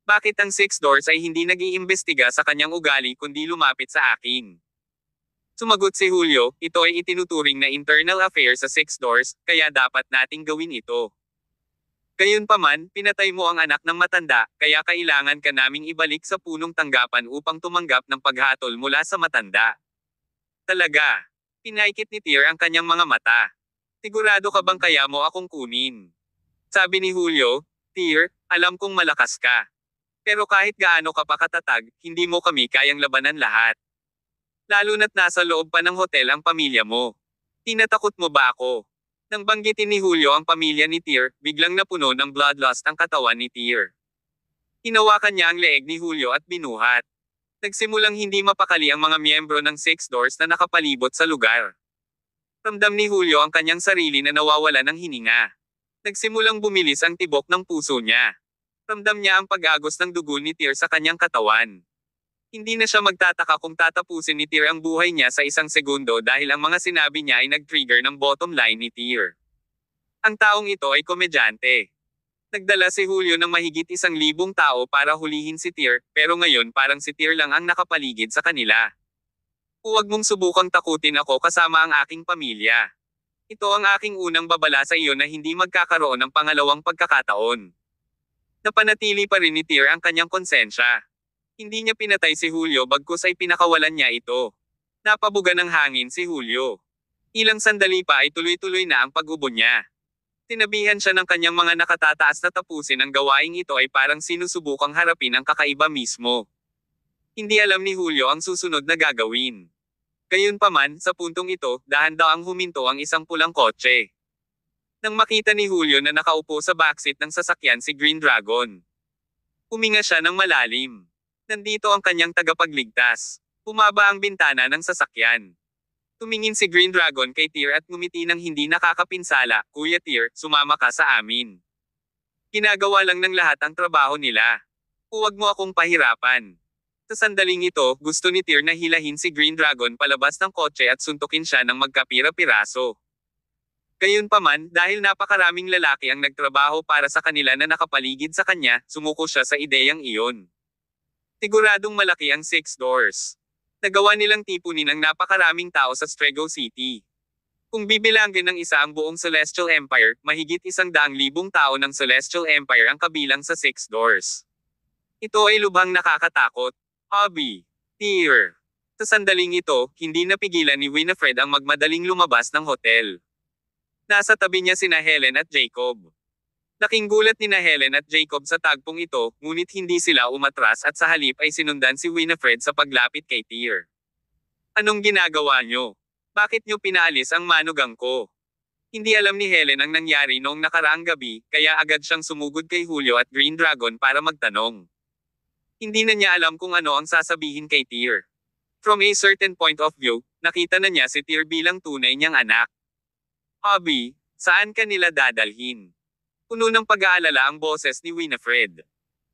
Bakit ang Six Doors ay hindi nag-iimbestiga sa kanyang ugali kundi lumapit sa akin? Sumagot si Julio, ito ay itinuturing na internal affair sa Six Doors, kaya dapat nating gawin ito. Gayunpaman, pinatay mo ang anak ng matanda, kaya kailangan ka naming ibalik sa punong tanggapan upang tumanggap ng paghatol mula sa matanda. Talaga. Pinaikit ni Tyr ang kanyang mga mata. Sigurado ka bang kaya mo akong kunin? Sabi ni Julio, Tyr, alam kong malakas ka. Pero kahit gaano ka pa katatag, hindi mo kami kayang labanan lahat. Lalo na't nasa loob pa ng hotel ang pamilya mo. Tinatakot mo ba ako? Nang banggitin ni Julio ang pamilya ni Tyr, biglang napuno ng bloodlust ang katawan ni Tyr. Hinawakan niya ang leeg ni Julio at binuhat. Nagsimulang hindi mapakali ang mga miyembro ng Six Doors na nakapalibot sa lugar. Ramdam ni Julio ang kanyang sarili na nawawala ng hininga. Nagsimulang bumilis ang tibok ng puso niya. Ramdam niya ang pag-agos ng dugo ni Tyr sa kanyang katawan. Hindi na siya magtataka kung tatapusin ni Tyr ang buhay niya sa isang segundo dahil ang mga sinabi niya ay nag-trigger ng bottom line ni Tyr. Ang taong ito ay komedyante. Nagdala si Julio ng mahigit 1,000 tao para hulihin si Tyr, pero ngayon parang si Tyr lang ang nakapaligid sa kanila. Huwag mong subukang takutin ako kasama ang aking pamilya. Ito ang aking unang babala sa iyo na hindi magkakaroon ng pangalawang pagkakataon. Napanatili pa rin ni Tyr ang kanyang konsensya. Hindi niya pinatay si Julio bagkus ay pinakawalan niya ito. Napabuga ng hangin si Julio. Ilang sandali pa ay tuloy-tuloy na ang pag-ubo niya. Tinabihan siya ng kanyang mga nakatataas na tapusin ang gawaing ito ay parang sinusubukang harapin ang kakaiba mismo. Hindi alam ni Julio ang susunod na gagawin. Gayunpaman, sa puntong ito, dahan-daang huminto ang isang pulang kotse. Nang makita ni Julio na nakaupo sa backseat ng sasakyan si Green Dragon, huminga siya ng malalim. Nandito ang kanyang tagapagligtas. Bumaba ang bintana ng sasakyan. Tumingin si Green Dragon kay Tyr at ngumiti ng hindi nakakapinsala, "Kuya Tyr, sumama ka sa amin. Ginagawa lang ng lahat ang trabaho nila. Huwag mo akong pahirapan." Sa sandaling ito, gusto ni Tyr na hilahin si Green Dragon palabas ng kotse at suntukin siya ng magkapira-piraso. Gayunpaman, dahil napakaraming lalaki ang nagtrabaho para sa kanila na nakapaligid sa kanya, sumuko siya sa ideyang iyon. Siguradong malaki ang Six Doors. Nagawa nilang tipunin ang napakaraming tao sa Strego City. Kung bibilangin ng isa ang buong Celestial Empire, mahigit 100,000 tao ng Celestial Empire ang kabilang sa Six Doors. Ito ay lubhang nakakatakot. Hobby. Tyr. Sa sandaling ito, hindi napigilan ni Winifred ang magmadaling lumabas ng hotel. Nasa tabi niya sina Helen at Jacob. Laking gulat ni na Helen at Jacob sa tagpong ito, ngunit hindi sila umatras at sa halip ay sinundan si Winifred sa paglapit kay Tyr. "Anong ginagawa niyo? Bakit niyo pinaalis ang manugang ko?" Hindi alam ni Helen ang nangyari noong nakaraang gabi, kaya agad siyang sumugod kay Julio at Green Dragon para magtanong. Hindi na niya alam kung ano ang sasabihin kay Tyr. From a certain point of view, nakita na niya si Tyr bilang tunay niyang anak. "Hobby, saan ka nila dadalhin?" Puno ng pag-aalala ang boses ni Winifred.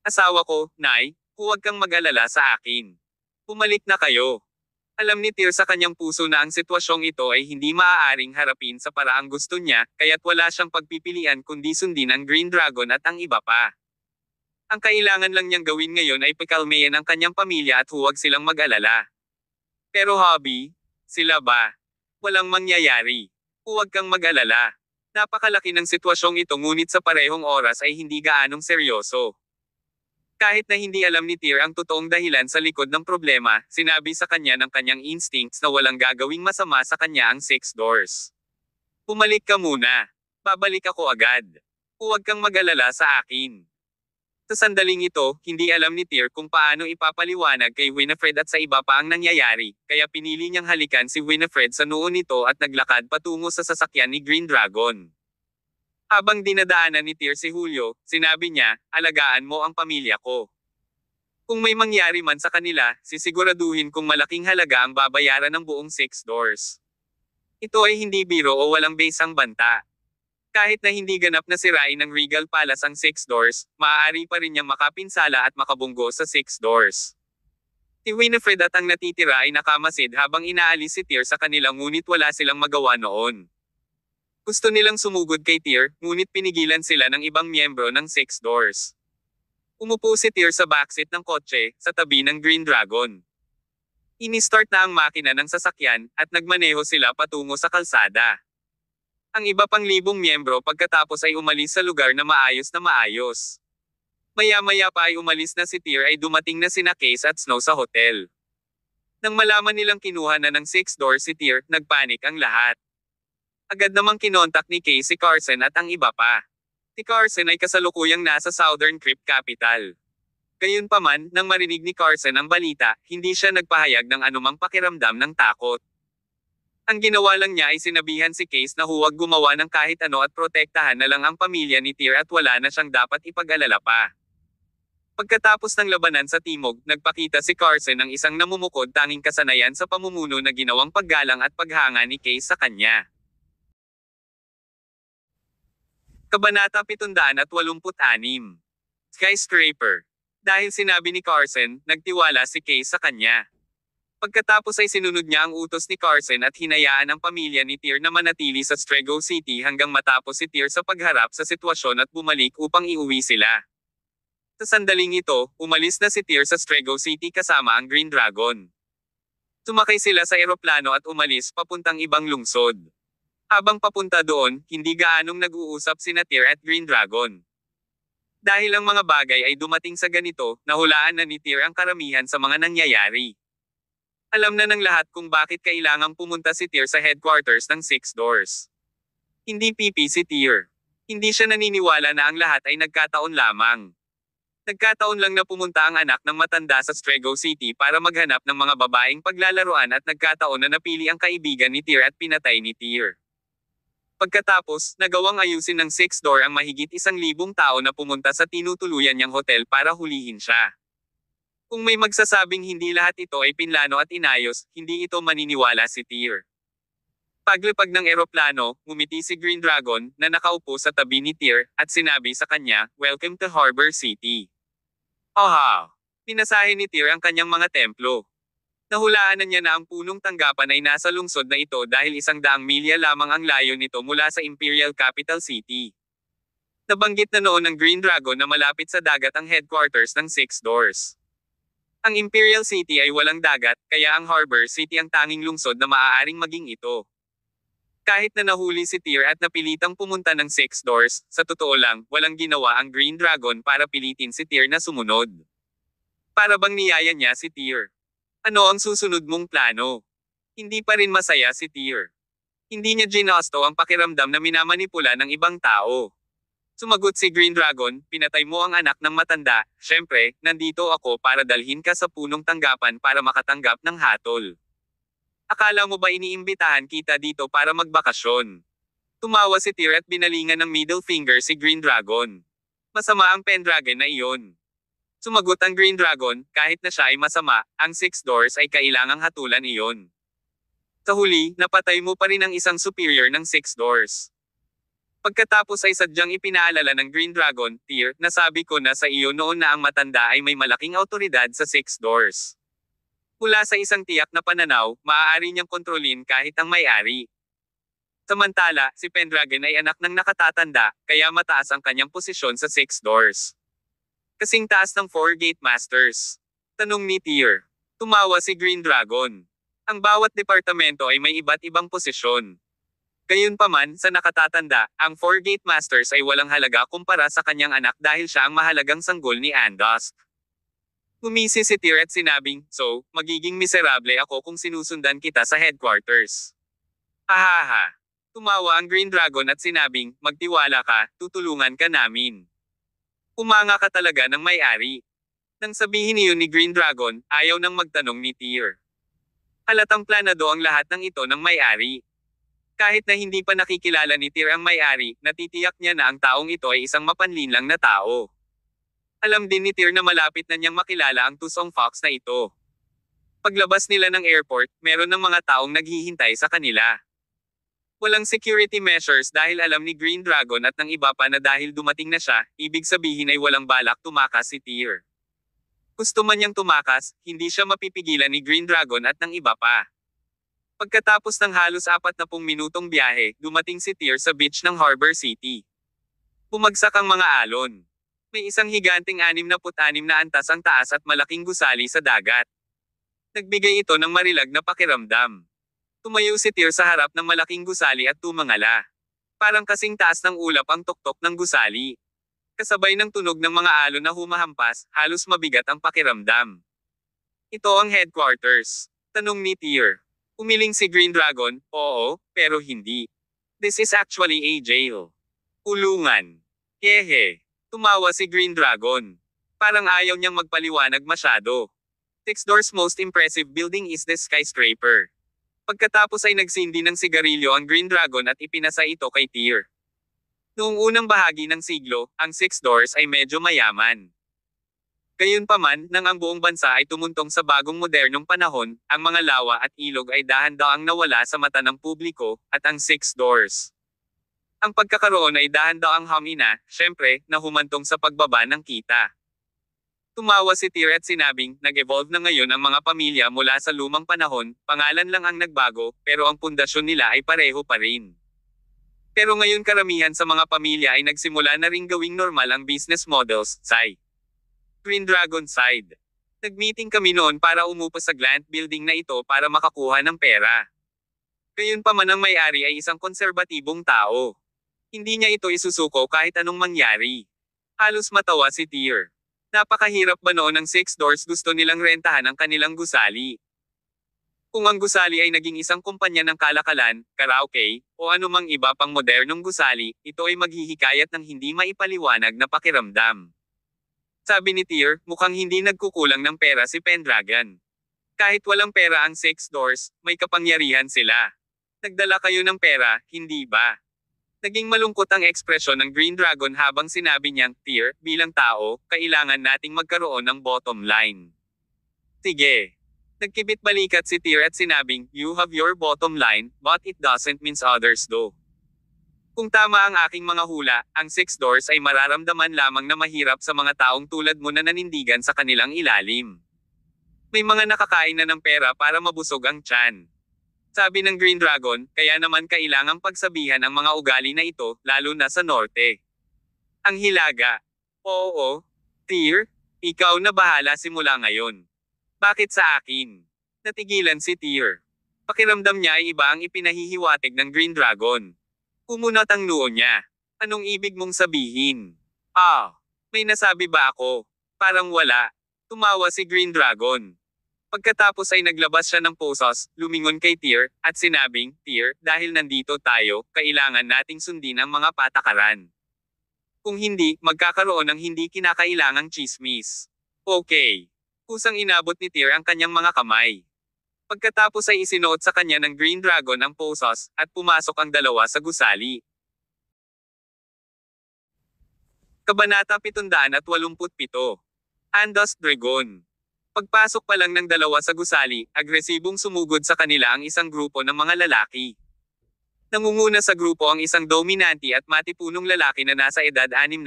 "Asawa ko, Nay, huwag kang mag-alala sa akin. Pumalik na kayo." Alam ni Tyr sa kanyang puso na ang sitwasyong ito ay hindi maaaring harapin sa paraang gusto niya, kaya't wala siyang pagpipilian kundi sundin ang Green Dragon at ang iba pa. Ang kailangan lang niyang gawin ngayon ay pakalmayan ang kanyang pamilya at huwag silang mag-alala. Pero Hobby, sila ba? Walang mangyayari. Huwag kang mag-alala. Napakalaki ng sitwasyong ito ngunit sa parehong oras ay hindi gaanong seryoso. Kahit na hindi alam ni Tyr ang totoong dahilan sa likod ng problema, sinabi sa kanya ng kanyang instincts na walang gagawing masama sa kanya ang Six Doors. "Pumalik ka muna. Babalik ako agad. Huwag kang mag-alala sa akin." Sa sandaling ito, hindi alam ni Tyr kung paano ipapaliwanag kay Winifred at sa iba pa ang nangyayari, kaya pinili niyang halikan si Winifred sa noo nito at naglakad patungo sa sasakyan ni Green Dragon. Habang dinadaanan ni Tyr si Julio, sinabi niya, "Alagaan mo ang pamilya ko. Kung may mangyari man sa kanila, sisiguraduhin kung malaking halaga ang babayaran ng buong Six Doors. Ito ay hindi biro o walang basang banta. Kahit na hindi ganap na sirain ng Regal Palace ang Six Doors, maaari pa rin niyang makapinsala at makabunggo sa Six Doors." Si Winifred at ang natitira ay nakamasid habang inaalis si Tyr sa kanila ngunit wala silang magawa noon. Gusto nilang sumugod kay Tyr, ngunit pinigilan sila ng ibang miyembro ng Six Doors. Umupo si Tyr sa backseat ng kotse, sa tabi ng Green Dragon. Ini-start na ang makina ng sasakyan, at nagmaneho sila patungo sa kalsada. Ang iba pang 1,000 miyembro pagkatapos ay umalis sa lugar na maayos na maayos. Maya-maya pa ay umalis na si Tyr ay dumating na sina Case at Snow sa hotel. Nang malaman nilang kinuha na ng Six Doors si Tyr, nagpanik ang lahat. Agad namang kinontak ni Case si Carson at ang iba pa. Si Carson ay kasalukuyang nasa Southern Crypt Capital. Gayunpaman, nang marinig ni Carson ang balita, hindi siya nagpahayag ng anumang pakiramdam ng takot. Ang ginawa lang niya ay sinabihan si Case na huwag gumawa ng kahit ano at protektahan na lang ang pamilya ni Tyr at wala na siyang dapat ipag-alala pa. Pagkatapos ng labanan sa Timog, nagpakita si Carson ng isang namumukod tanging kasanayan sa pamumuno na ginawang paggalang at paghanga ni Case sa kanya. Kabanata 786. Skyscraper. Dahil sinabi ni Carson, nagtiwala si Case sa kanya. Pagkatapos ay sinunod niya ang utos ni Carson at hinayaan ang pamilya ni Tyr na manatili sa Strego City hanggang matapos si Tyr sa pagharap sa sitwasyon at bumalik upang iuwi sila. Sa sandaling ito, umalis na si Tyr sa Strego City kasama ang Green Dragon. Sumakay sila sa eroplano at umalis papuntang ibang lungsod. Habang papunta doon, hindi gaanong nag-uusap sina Tyr at Green Dragon. Dahil ang mga bagay ay dumating sa ganito, nahulaan na ni Tyr ang karamihan sa mga nangyayari. Alam na ng lahat kung bakit kailangang pumunta si Tyr sa headquarters ng Six Doors. Hindi pipi si Tyr. Hindi siya naniniwala na ang lahat ay nagkataon lamang. Nagkataon lang na pumunta ang anak ng matanda sa Strego City para maghanap ng mga babaeng paglalaruan at nagkataon na napili ang kaibigan ni Tyr at pinatay ni Tyr. Pagkatapos, nagawang ayusin ng Six Door ang mahigit 1,000 tao na pumunta sa tinutuluyan niyang hotel para hulihin siya. Kung may magsasabing hindi lahat ito ay pinlano at inayos, hindi ito maniniwala si Tyr. Paglipad ng eroplano, ngumiti si Green Dragon, na nakaupo sa tabi ni Tyr, at sinabi sa kanya, "Welcome to Harbor City." Aha! Pinasahe ni Tyr ang kanyang mga templo. Nahulaan na niya na ang punong tanggapan ay nasa lungsod na ito dahil 100 milya lamang ang layo nito mula sa Imperial Capital City. Nabanggit na noon ng Green Dragon na malapit sa dagat ang headquarters ng Six Doors. Ang Imperial City ay walang dagat, kaya ang Harbor City ang tanging lungsod na maaaring maging ito. Kahit na nahuli si Tyr at napilitang pumunta ng Six Doors, sa totoo lang, walang ginawa ang Green Dragon para pilitin si Tyr na sumunod. Para bang niyaya niya si Tyr? Ano ang susunod mong plano? Hindi pa rin masaya si Tyr. Hindi niya ginusto ang pakiramdam na minamanipula ng ibang tao. Sumagot si Green Dragon, "Pinatay mo ang anak ng matanda, syempre, nandito ako para dalhin ka sa punong tanggapan para makatanggap ng hatol. Akala mo ba iniimbitahan kita dito para magbakasyon?" Tumawa si Tyr at binalingan ng middle finger si Green Dragon. "Masama ang Pendragon na iyon." Sumagot ang Green Dragon, "Kahit na siya ay masama, ang Six Doors ay kailangang hatulan iyon. Sa huli, napatay mo pa rin ang isang superior ng Six Doors." Pagkatapos ay sadyang ipinaalala ng Green Dragon, "Tyr, nasabi ko na sa iyo noon na ang matanda ay may malaking awtoridad sa Six Doors. Mula sa isang tiyak na pananaw, maaari niyang kontrolin kahit ang may-ari. Samantala, si Pendragon ay anak ng nakatatanda, kaya mataas ang kanyang posisyon sa Six Doors. Kasing taas ng Four Gate Masters." Tanong ni Tyr. Tumawa si Green Dragon. Ang bawat departamento ay may iba't ibang posisyon. Gayunpaman, sa nakatatanda, ang Four Gate Masters ay walang halaga kumpara sa kanyang anak dahil siya ang mahalagang sanggol ni Andusk. Ngumisi si Tyr at sinabing, "So, magiging miserable ako kung sinusundan kita sa headquarters." Ahaha. Tumawa ang Green Dragon at sinabing, "Magtiwala ka, tutulungan ka namin." Umanga ka talaga ng may-ari. Nang sabihin niyo ni Green Dragon, ayaw nang magtanong ni Tyr. Halatang planado ang lahat ng ito ng may-ari. Kahit na hindi pa nakikilala ni Tyr ang may-ari, natitiyak niya na ang taong ito ay isang mapanlinlang na tao. Alam din ni Tyr na malapit na niyang makilala ang Tusong Fox na ito. Paglabas nila ng airport, meron ng mga taong naghihintay sa kanila. Walang security measures dahil alam ni Green Dragon at ng iba pa na dahil dumating na siya, ibig sabihin ay walang balak tumakas si Tyr. Gusto man niyang tumakas, hindi siya mapipigilan ni Green Dragon at ng iba pa. Pagkatapos ng halos 40 minutong biyahe, dumating si Tyr sa beach ng Harbor City. Bumagsak ang mga alon. May isang higanting 66 na antas ang taas at malaking gusali sa dagat. Nagbigay ito ng marilag na pakiramdam. Tumayo si Tyr sa harap ng malaking gusali at tumangala. Parang kasing taas ng ulap ang tuktok ng gusali. Kasabay ng tunog ng mga alon na humahampas, halos mabigat ang pakiramdam. "Ito ang headquarters?" tanong ni Tyr. Umiling si Green Dragon, "Oo, pero hindi. This is actually a jail. Kulungan." Hehe. Tumawa si Green Dragon. Parang ayaw niyang magpaliwanag masyado. Six Doors' most impressive building is the skyscraper. Pagkatapos ay nagsindi ng sigarilyo ang Green Dragon at ipinasa ito kay Tyr. Noong unang bahagi ng siglo, ang Six Doors ay medyo mayaman. Gayunpaman, nang ang buong bansa ay tumuntong sa bagong modernong panahon, ang mga lawa at ilog ay dahan-daang nawala sa mata ng publiko, at ang Six Doors. Ang pagkakaroon ay dahan-daang hamina, syempre, na humantong sa pagbaba ng kita. Tumawa si Tyr at sinabing, nag-evolve na ngayon ang mga pamilya mula sa lumang panahon, pangalan lang ang nagbago, pero ang pundasyon nila ay pareho pa rin. Pero ngayon karamihan sa mga pamilya ay nagsimula na ring gawing normal ang business models, say. Green Dragon side. Nag-meeting kami noon para umupo sa Glant building na ito para makakuha ng pera. Gayunpaman ang may-ari ay isang konserbatibong tao. Hindi niya ito isusuko kahit anong mangyari. Halos matawa si Tyr. Napakahirap ba noon ng Six Doors gusto nilang rentahan ang kanilang gusali? Kung ang gusali ay naging isang kumpanya ng kalakalan, karaoke, o anumang iba pang modernong gusali, ito ay maghihikayat ng hindi maipaliwanag na pakiramdam. Sabi ni Tyr, mukhang hindi nagkukulang ng pera si Pendragon. Kahit walang pera ang Six Doors, may kapangyarihan sila. Nagdala kayo ng pera, hindi ba? Naging malungkot ang ekspresyon ng Green Dragon habang sinabi niyang, Tyr, bilang tao, kailangan nating magkaroon ng bottom line. Sige. Nagkibit balikat si Tyr at sinabing, you have your bottom line, but it doesn't mean others do. Kung tama ang aking mga hula, ang Six Doors ay mararamdaman lamang na mahirap sa mga taong tulad mo na nanindigan sa kanilang ilalim. May mga nakakain na ng pera para mabusog ang tiyan. Sabi ng Green Dragon, kaya naman kailangang pagsabihan ang mga ugali na ito, lalo na sa norte. Ang hilaga. Oo. Tyr, ikaw na bahala simula ngayon. Bakit sa akin? Natigilan si Tyr. Pakiramdam niya ay iba ang ipinahihiwatig ng Green Dragon. Kumunat ang noo niya. Anong ibig mong sabihin? May nasabi ba ako? Parang wala. Tumawa si Green Dragon. Pagkatapos ay naglabas siya ng posos, lumingon kay Tyr, at sinabing, Tyr, dahil nandito tayo, kailangan nating sundin ang mga patakaran. Kung hindi, magkakaroon ng hindi kinakailangang chismis. Okay. Kusang inabot ni Tyr ang kanyang mga kamay. Pagkatapos ay isinuot sa kanya ng Green Dragon ang posos, at pumasok ang dalawa sa gusali. Kabanata 787. Andos Dragon. Pagpasok pa lang ng dalawa sa gusali, agresibong sumugod sa kanila ang isang grupo ng mga lalaki. Nangunguna sa grupo ang isang dominante at matipunong lalaki na nasa edad 60.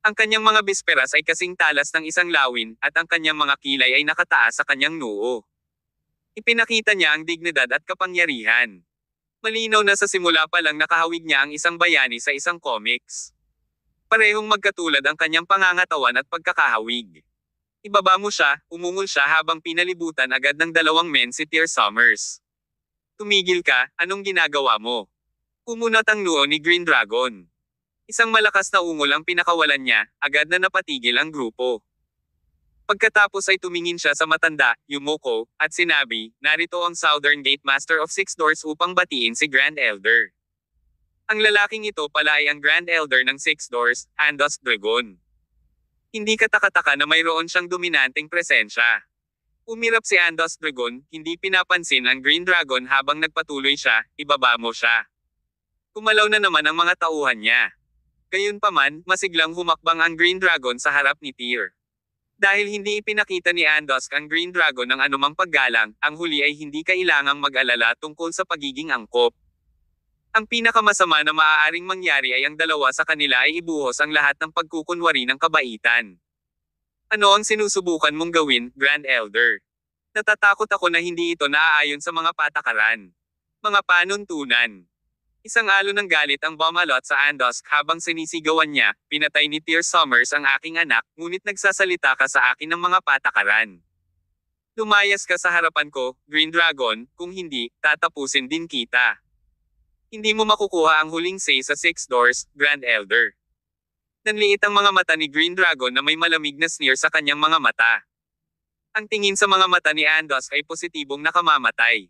Ang kanyang mga bisperas ay kasing talas ng isang lawin, at ang kanyang mga kilay ay nakataas sa kanyang noo. Ipinakita niya ang dignidad at kapangyarihan. Malinaw na sa simula pa lang nakahawig niya ang isang bayani sa isang comics. Parehong magkatulad ang kanyang pangangatawan at pagkakahawig. Ibaba mo siya, umungol siya habang pinalibutan agad ng dalawang men si Tyr Summers. Tumigil ka, anong ginagawa mo? Kumunat ang noo ni Green Dragon. Isang malakas na ungol ang pinakawalan niya, agad na napatigil ang grupo. Pagkatapos ay tumingin siya sa matanda, Yumoko, at sinabi, narito ang Southern Gate Master of Six Doors upang batiin si Grand Elder. Ang lalaking ito pala ay ang Grand Elder ng Six Doors, Andos Dragon. Hindi katakataka na mayroon siyang dominanteng presensya. Umirap si Andos Dragon, hindi pinapansin ang Green Dragon habang nagpatuloy siya, ibaba mo siya. Kumalaw na naman ang mga tauhan niya. Gayunpaman, masiglang humakbang ang Green Dragon sa harap ni Tyr. Dahil hindi ipinakita ni Andos ang Green Dragon ng anumang paggalang, ang huli ay hindi kailangang mag-alala tungkol sa pagiging angkop. Ang pinakamasama na maaaring mangyari ay ang dalawa sa kanila ay ibuhos ang lahat ng pagkukunwari ng kabaitan. Ano ang sinusubukan mong gawin, Grand Elder? Natatakot ako na hindi ito naaayon sa mga patakaran. Mga panuntunan. Isang alon ng galit ang bumalot sa Andos habang sinisigawan niya, pinatay ni Tyr Summers ang aking anak, ngunit nagsasalita ka sa akin ng mga patakaran. Lumayas ka sa harapan ko, Green Dragon, kung hindi, tatapusin din kita. Hindi mo makukuha ang huling say sa Six Doors, Grand Elder. Nanliit ang mga mata ni Green Dragon na may malamig na sneer sa kanyang mga mata. Ang tingin sa mga mata ni Andos ay positibong nakamamatay.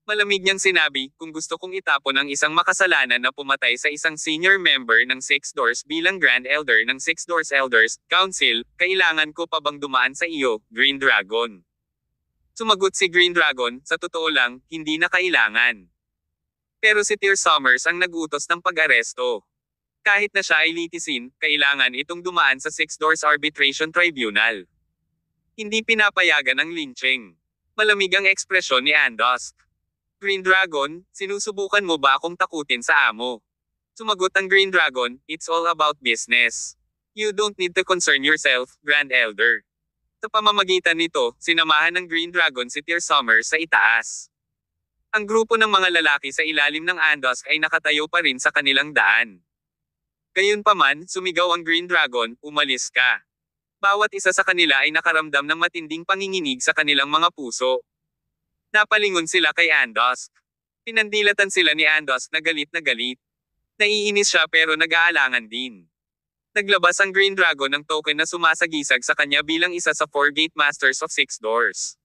Malamig niyang sinabi, kung gusto kong itapon ang isang makasalanan na pumatay sa isang senior member ng Six Doors bilang Grand Elder ng Six Doors Elders Council, kailangan ko pa bang dumaan sa iyo, Green Dragon? Sumagot si Green Dragon, sa totoo lang, hindi na kailangan. Pero si Tyr Summers ang nag-utos ng pag-aresto. Kahit na siya ay litisin, kailangan itong dumaan sa Six Doors Arbitration Tribunal. Hindi pinapayagan ang lynching. Malamig ang ekspresyon ni Andusk. Green Dragon, sinusubukan mo ba akong takutin sa amo? Sumagot ang Green Dragon, it's all about business. You don't need to concern yourself, Grand Elder. Sa pamamagitan nito, sinamahan ng Green Dragon si Tyr Summers sa itaas. Ang grupo ng mga lalaki sa ilalim ng Andusk ay nakatayo pa rin sa kanilang daan. Gayunpaman, sumigaw ang Green Dragon, umalis ka. Bawat isa sa kanila ay nakaramdam ng matinding panginginig sa kanilang mga puso. Napalingon sila kay Andusk. Pinandilatan sila ni Andusk na galit na galit. Naiinis siya pero nag-aalangan din. Naglabas ang Green Dragon ng token na sumasagisag sa kanya bilang isa sa 4 Gate Masters of Six Doors.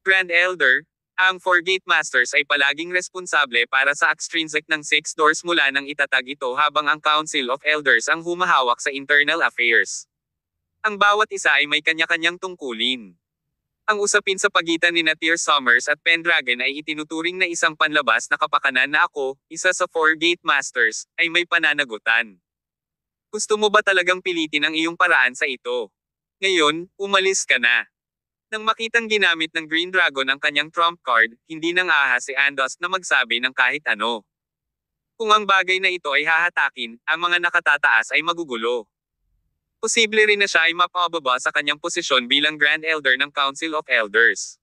Grand Elder, ang 4 Gate Masters ay palaging responsable para sa extrinsic ng Six Doors mula nang itatag ito habang ang Council of Elders ang humahawak sa internal affairs. Ang bawat isa ay may kanya-kanyang tungkulin. Ang usapin sa pagitan ni Tyr Summers at Pendragon ay itinuturing na isang panlabas na kapakanan na ako, isa sa 4 Gate Masters, ay may pananagutan. Gusto mo ba talagang pilitin ang iyong paraan sa ito? Ngayon, umalis ka na. Nang makitang ginamit ng Green Dragon ang kanyang trump card, hindi nang ahas si Andusk na magsabi ng kahit ano. Kung ang bagay na ito ay hahatakin, ang mga nakatataas ay magugulo. Posible rin na siya ay mapababa sa kanyang posisyon bilang Grand Elder ng Council of Elders.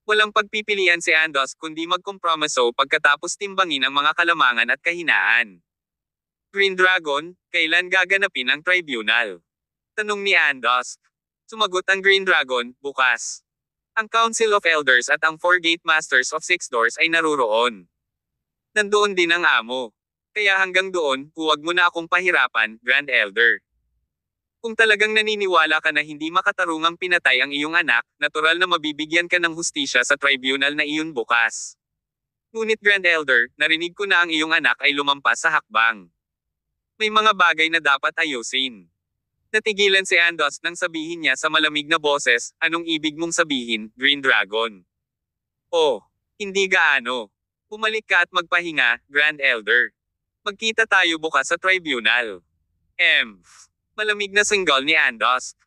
Walang pagpipilian si Andusk kundi magkompromiso pagkatapos timbangin ang mga kalamangan at kahinaan. Green Dragon, kailan gaganapin ang tribunal? Tanong ni Andusk. Sumagot ang Green Dragon, bukas. Ang Council of Elders at ang 4 Gate Masters of Six Doors ay naruroon. Nandoon din ang amo. Kaya hanggang doon, huwag mo na akong pahirapan, Grand Elder. Kung talagang naniniwala ka na hindi makatarungang pinatay ang iyong anak, natural na mabibigyan ka ng hustisya sa tribunal na iyon bukas. Ngunit Grand Elder, narinig ko na ang iyong anak ay lumampas sa hakbang. May mga bagay na dapat ayusin. Natigilan si Andusk nang sabihin niya sa malamig na boses, anong ibig mong sabihin, Green Dragon? Oh, hindi gaano. Pumalik ka at magpahinga, Grand Elder. Magkita tayo bukas sa tribunal. Malamig na singgal ni Andusk.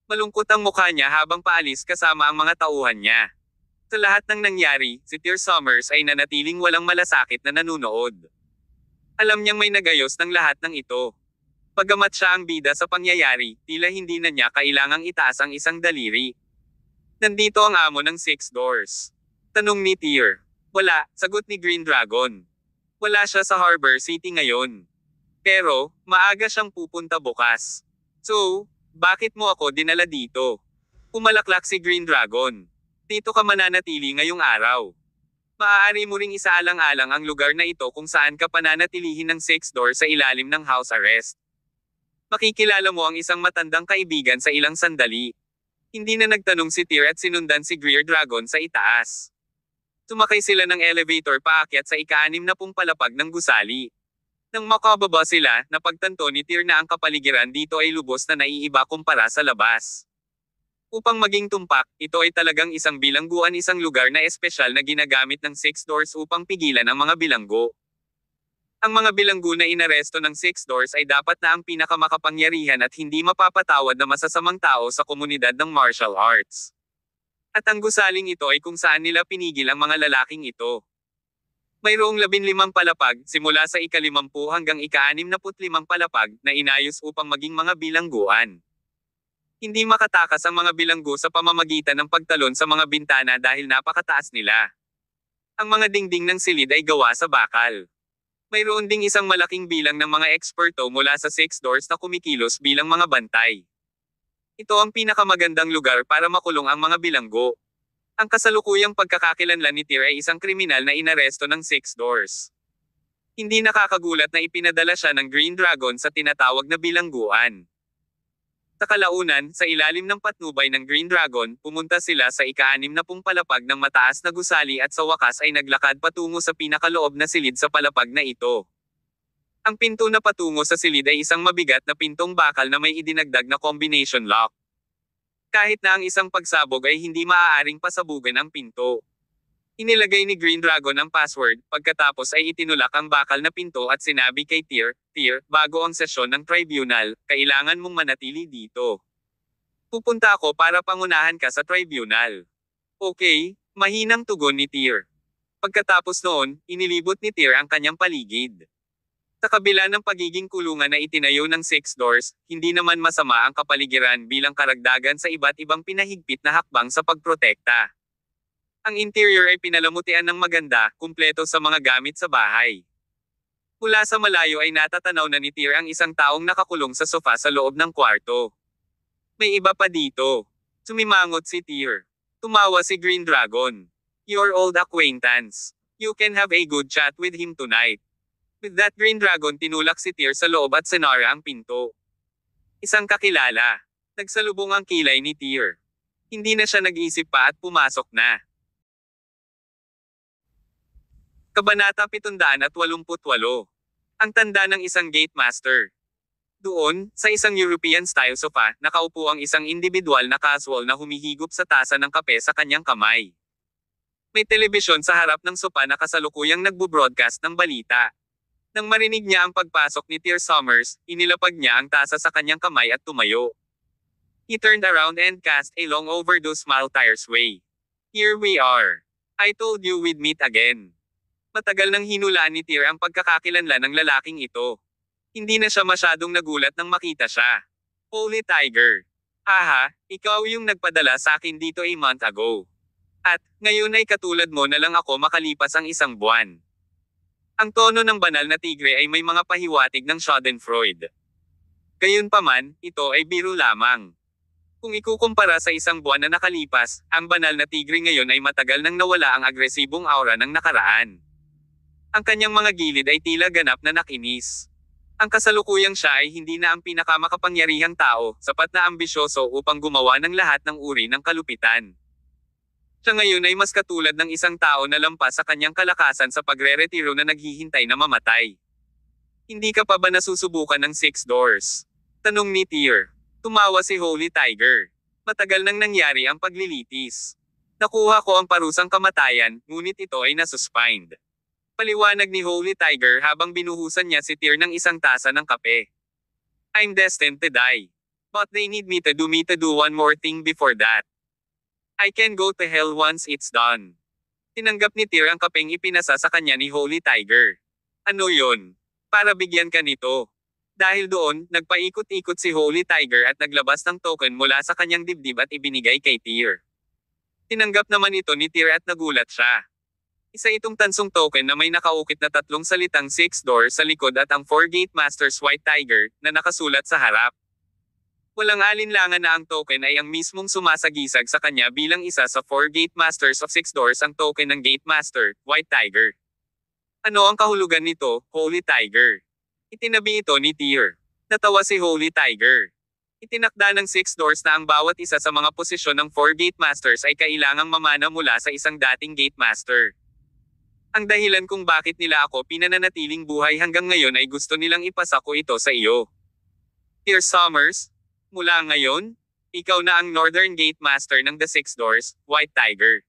Malungkot ang mukha niya habang paalis kasama ang mga tauhan niya. Sa lahat ng nangyari, si Tyr Summers ay nanatiling walang malasakit na nanunood. Alam niyang may nagayos ng lahat ng ito. Bagamat siya ang bida sa pangyayari, tila hindi na niya kailangang itaas ang isang daliri. Nandito ang amo ng Six Doors. Tanong ni Tyr. Wala, sagot ni Green Dragon. Wala siya sa Harbor City ngayon. Pero, maaga siyang pupunta bukas. So, bakit mo ako dinala dito? Pumalaklak si Green Dragon. Dito ka mananatili ngayong araw. Maaari mo ring isaalang-alang ang lugar na ito kung saan ka pananatilihin ng Six Doors sa ilalim ng house arrest. Makikilala mo ang isang matandang kaibigan sa ilang sandali. Hindi na nagtanong si Tyr at sinundan si Green Dragon sa itaas. Sumakay sila ng elevator paakyat sa ika-6 na palapag ng gusali. Nang makababa sila, napagtanto ni Tyr na ang kapaligiran dito ay lubos na naiiba kumpara sa labas. Upang maging tumpak, ito ay talagang isang bilangguan, isang lugar na espesyal na ginagamit ng Six Doors upang pigilan ang mga bilanggo. Ang mga bilanggo na inaresto ng Six Doors ay dapat na ang pinakamakapangyarihan at hindi mapapatawad na masasamang tao sa komunidad ng martial arts. At ang gusaling ito ay kung saan nila pinigil ang mga lalaking ito. Mayroong 15 palapag, simula sa ika-50 hanggang ika-65 palapag, na inayos upang maging mga bilangguan. Hindi makatakas ang mga bilanggo sa pamamagitan ng pagtalon sa mga bintana dahil napakataas nila. Ang mga dingding ng silid ay gawa sa bakal. Mayroon ding isang malaking bilang ng mga eksperto mula sa Six Doors na kumikilos bilang mga bantay. Ito ang pinakamagandang lugar para makulong ang mga bilanggo. Ang kasalukuyang pagkakakilanlan ni Tyr ay isang kriminal na inaresto ng Six Doors. Hindi nakakagulat na ipinadala siya ng Green Dragon sa tinatawag na bilangguan. Sa kalaunan, sa ilalim ng patnubay ng Green Dragon, pumunta sila sa ika-6 na palapag ng mataas na gusali at sa wakas ay naglakad patungo sa pinakaloob na silid sa palapag na ito. Ang pinto na patungo sa silid ay isang mabigat na pintong bakal na may idinagdag na combination lock. Kahit na ang isang pagsabog ay hindi maaaring pasabugan ang pinto. Inilagay ni Green Dragon ang password, pagkatapos ay itinulak ang bakal na pinto at sinabi kay Tyr, bago ang sesyon ng tribunal, kailangan mong manatili dito. Pupunta ako para pangunahan ka sa tribunal. Okay, mahinang tugon ni Tyr. Pagkatapos noon, inilibot ni Tyr ang kanyang paligid. Sa kabila ng pagiging kulungan na itinayo ng Six Doors, hindi naman masama ang kapaligiran bilang karagdagan sa iba't ibang pinahigpit na hakbang sa pagprotekta. Ang interior ay pinalamutian ng maganda, kumpleto sa mga gamit sa bahay. Mula sa malayo ay natatanaw na ni Tyr ang isang taong nakakulong sa sofa sa loob ng kwarto. May iba pa dito. Sumimangot si Tyr. Tumawa si Green Dragon. Your old acquaintance. You can have a good chat with him tonight. With that, Green Dragon tinulak si Tyr sa loob at sinara ang pinto. Isang kakilala. Nagsalubong ang kilay ni Tyr. Hindi na siya nag-isip pa at pumasok na. Kabanata 788. Ang tanda ng isang gate master. Doon, sa isang European-style sofa, nakaupo ang isang individual na casual na humihigop sa tasa ng kape sa kanyang kamay. May telebisyon sa harap ng sofa na kasalukuyang nagbo-broadcast ng balita. Nang marinig niya ang pagpasok ni Tyr Summers, inilapag niya ang tasa sa kanyang kamay at tumayo. He turned around and cast a long overdue smile Tyr's way. Here we are. I told you we'd meet again. Matagal nang hinulaan ni Tyr ang pagkakakilanlan ng lalaking ito. Hindi na siya masyadong nagulat nang makita siya. Holy Tiger. Haha, ikaw yung nagpadala sa akin dito a month ago. At, ngayon ay katulad mo na lang ako makalipas ang isang buwan. Ang tono ng banal na tigre ay may mga pahiwatig ng Schadenfreude. Gayunpaman, ito ay biro lamang. Kung ikukumpara sa isang buwan na nakalipas, ang banal na tigre ngayon ay matagal nang nawala ang agresibong aura ng nakaraan. Ang kanyang mga gilid ay tila ganap na nakinis. Ang kasalukuyang siya ay hindi na ang pinakamakapangyarihang tao, sapat na ambisyoso upang gumawa ng lahat ng uri ng kalupitan. Siya ngayon ay mas katulad ng isang tao na lampas sa kanyang kalakasan sa pagre-retiro na naghihintay na mamatay. Hindi ka pa ba nasusubukan ng Six Doors? Tanong ni Tyr. Tumawa si Holy Tiger. Matagal nang nangyari ang paglilitis. Nakuha ko ang parusang kamatayan, ngunit ito ay nasuspend. Paliwanag ni Holy Tiger habang binuhusan niya si Tyr ng isang tasa ng kape. I'm destined to die. But they need me to do one more thing before that. I can go to hell once it's done. Tinanggap ni Tyr ang kapeng ipinasa sa kanya ni Holy Tiger. Ano yon? Para bigyan ka nito. Dahil doon, nagpaikot-ikot si Holy Tiger at naglabas ng token mula sa kanyang dibdib at ibinigay kay Tyr. Tinanggap naman ito ni Tyr at nagulat siya. Isa itong tansong token na may nakaukit na 3 salitang Six Doors sa likod at ang 4 Gate Masters White Tiger, na nakasulat sa harap. Walang alinlangan na ang token ay ang mismong sumasagisag sa kanya bilang isa sa 4 Gate Masters of Six Doors ang token ng Gate Master, White Tiger. Ano ang kahulugan nito, Holy Tiger? Itinabi ito ni Tyr. Natawa si Holy Tiger. Itinakda ng Six Doors na ang bawat isa sa mga posisyon ng 4 Gate Masters ay kailangang mamana mula sa isang dating Gate Master. Ang dahilan kung bakit nila ako pinananatiling buhay hanggang ngayon ay gusto nilang ipasa ko ito sa iyo. Tyr Summers, mula ngayon, ikaw na ang Northern Gate Master ng The Six Doors, White Tiger.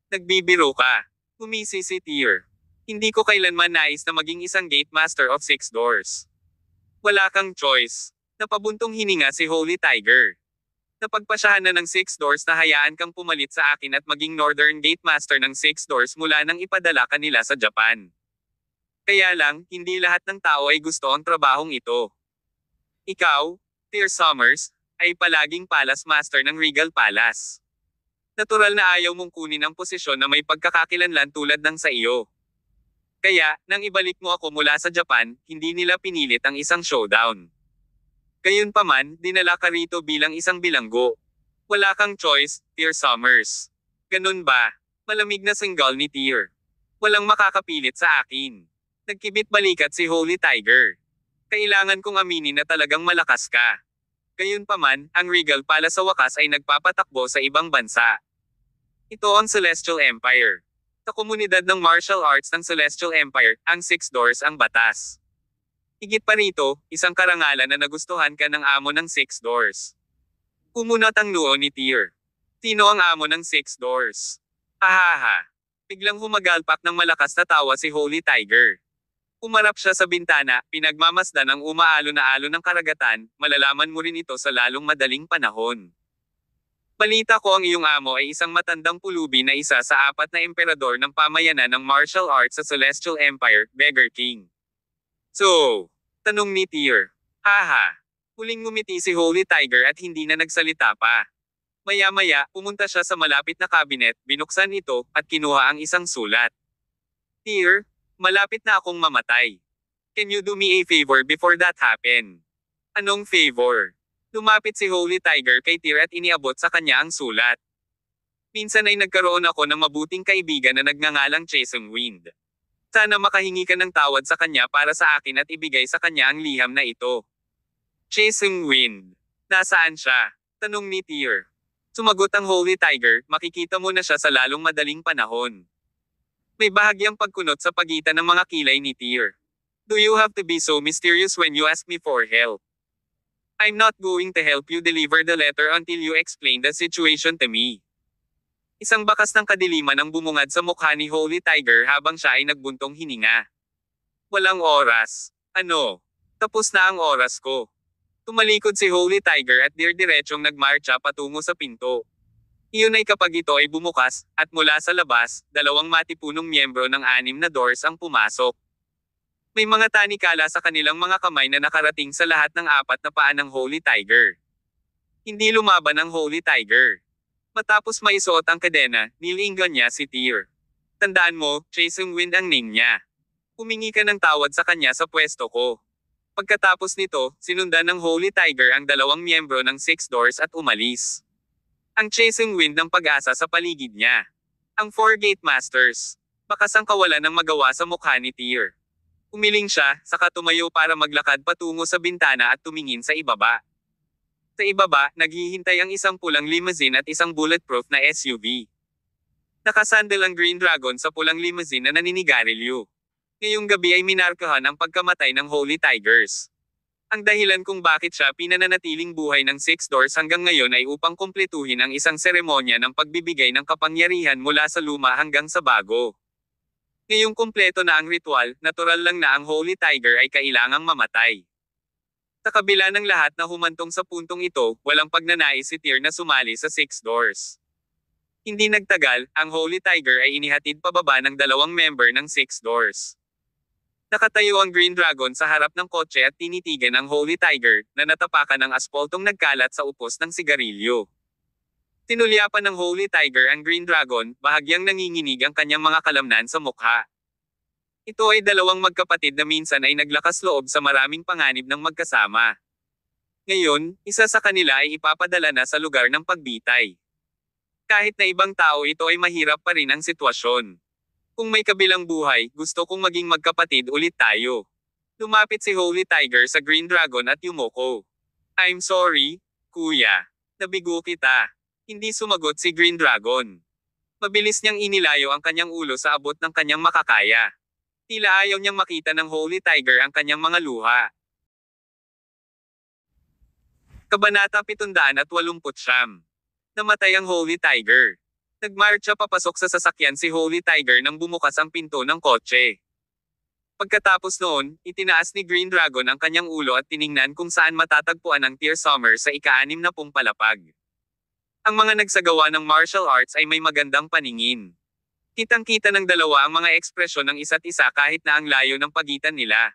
Nagbibiro ka. Umisi si Tyr. Hindi ko kailanman nais na maging isang Gate Master of Six Doors. Wala kang choice. Napabuntong hininga si Holy Tiger. Napagpasyahan na ng Six Doors na hayaan kang pumalit sa akin at maging Northern Gate Master ng Six Doors mula nang ipadala ka nila sa Japan. Kaya lang, hindi lahat ng tao ay gusto ang trabahong ito. Ikaw, Tyr Summers, ay palaging Palace Master ng Regal Palace. Natural na ayaw mong kunin ang posisyon na may pagkakakilanlan tulad ng sa iyo. Kaya, nang ibalik mo ako mula sa Japan, hindi nila pinilit ang isang showdown. Gayunpaman, dinala ka rito bilang isang bilanggo. Wala kang choice, Tyr Summers. Ganun ba? Malamig na singgal ni Tyr. Walang makakapilit sa akin. Nagkibit balikat si Holy Tiger. Kailangan kong aminin na talagang malakas ka. Gayunpaman, ang Regal Palace sa wakas ay nagpapatakbo sa ibang bansa. Ito ang Celestial Empire. Sa komunidad ng martial arts ng Celestial Empire, ang Six Doors ang batas. Higit pa rito, isang karangalan na nagustuhan ka ng amo ng Six Doors. Kumunat ang noo ni Tyr. Sino ang amo ng Six Doors? Hahaha. Biglang humagalpak ng malakas na tawa si Holy Tiger. Umarap siya sa bintana, pinagmamasdan ang umaalo na alon ng karagatan, malalaman mo rin ito sa lalong madaling panahon. Balita ko ang iyong amo ay isang matandang pulubi na isa sa 4 na emperador ng pamayanan ng martial arts sa Celestial Empire, Beggar King. So, tanong ni Tyr. Haha. Huling ngumiti si Holy Tiger at hindi na nagsalita pa. Maya-maya, pumunta siya sa malapit na cabinet, binuksan ito, at kinuha ang isang sulat. Tyr, malapit na akong mamatay. Can you do me a favor before that happen? Anong favor? Lumapit si Holy Tiger kay Tyr at iniabot sa kanya ang sulat. Minsan ay nagkaroon ako ng mabuting kaibigan na nagngangalang Chasing Wind. Sana makahingi ka ng tawad sa kanya para sa akin at ibigay sa kanya ang liham na ito. Chasing Wind. Nasaan siya? Tanong ni Tyr. Sumagot ang Holy Tiger, makikita mo na siya sa lalong madaling panahon. May bahagyang pagkunot sa pagitan ng mga kilay ni Tyr. Do you have to be so mysterious when you ask me for help? I'm not going to help you deliver the letter until you explain the situation to me. Isang bakas ng kadiliman ang bumungad sa mukha ni Holy Tiger habang siya ay nagbuntong hininga. Walang oras. Ano? Tapos na ang oras ko. Tumalikod si Holy Tiger at dir-diretsong nagmarcha patungo sa pinto. Iyon ay kapag ito ay bumukas, at mula sa labas, 2 matipunong miyembro ng 6 na doors ang pumasok. May mga tanikala sa kanilang mga kamay na nakarating sa lahat ng 4 na paa ng Holy Tiger. Hindi lumaban ang Holy Tiger. Matapos maisuot ang kadena, nilinggan niya si Tyr. Tandaan mo, Chasing Wind ang name niya. Humingi ka ng tawad sa kanya sa pwesto ko. Pagkatapos nito, sinundan ng Holy Tiger ang 2 miyembro ng Six Doors at umalis. Ang Chasing Wind ng pag-asa sa paligid niya. Ang 4 Gate Masters. Bakas ang kawalan ng magawa sa mukha ni Tyr. Umiling siya, saka tumayo para maglakad patungo sa bintana at tumingin sa ibaba. Sa ibaba, naghihintay ang isang pulang limousine at isang bulletproof na SUV. Nakasandal ang Green Dragon sa pulang limousine na naninigarilyo. Ngayong gabi ay minarkahan ang pagkamatay ng Holy Tigers. Ang dahilan kung bakit siya pinananatiling buhay ng Six Doors hanggang ngayon ay upang kumpletuhin ang isang seremonya ng pagbibigay ng kapangyarihan mula sa luma hanggang sa bago. Ngayong kumpleto na ang ritual, natural lang na ang Holy Tiger ay kailangang mamatay. Sa kabila ng lahat na humantong sa puntong ito, walang pagnanais si Tyr na sumali sa Six Doors. Hindi nagtagal, ang Holy Tiger ay inihatid pababa ng 2 member ng Six Doors. Nakatayo ang Green Dragon sa harap ng kotse at tinitigan ang Holy Tiger, na natapakan ng aspaltong nagkalat sa upos ng sigarilyo. Tinulyapan ng Holy Tiger ang Green Dragon, bahagyang nanginginig ang kanyang mga kalamnan sa mukha. Ito ay 2 magkapatid na minsan ay naglakas loob sa maraming panganib ng magkasama. Ngayon, isa sa kanila ay ipapadala na sa lugar ng pagbitay. Kahit na ibang tao ito ay mahirap pa rin ang sitwasyon. Kung may kabilang buhay, gusto kong maging magkapatid ulit tayo. Lumapit si Holy Tiger sa Green Dragon at yumuko. I'm sorry, kuya. Nabigo kita. Hindi sumagot si Green Dragon. Mabilis niyang inilayo ang kanyang ulo sa abot ng kanyang makakaya. Tila ayaw niyang makita ng Holy Tiger ang kanyang mga luha. Kabanata 789. Namatay ang Holy Tiger. Nagmarcha papasok sa sasakyan si Holy Tiger nang bumukas ang pinto ng kotse. Pagkatapos noon, itinaas ni Green Dragon ang kanyang ulo at tiningnan kung saan matatagpuan ang Tyr Summer sa ika-6 na palapag. Ang mga nagsagawa ng martial arts ay may magandang paningin. Kitang-kita ng dalawa ang mga ekspresyon ng isa't isa kahit na ang layo ng pagitan nila.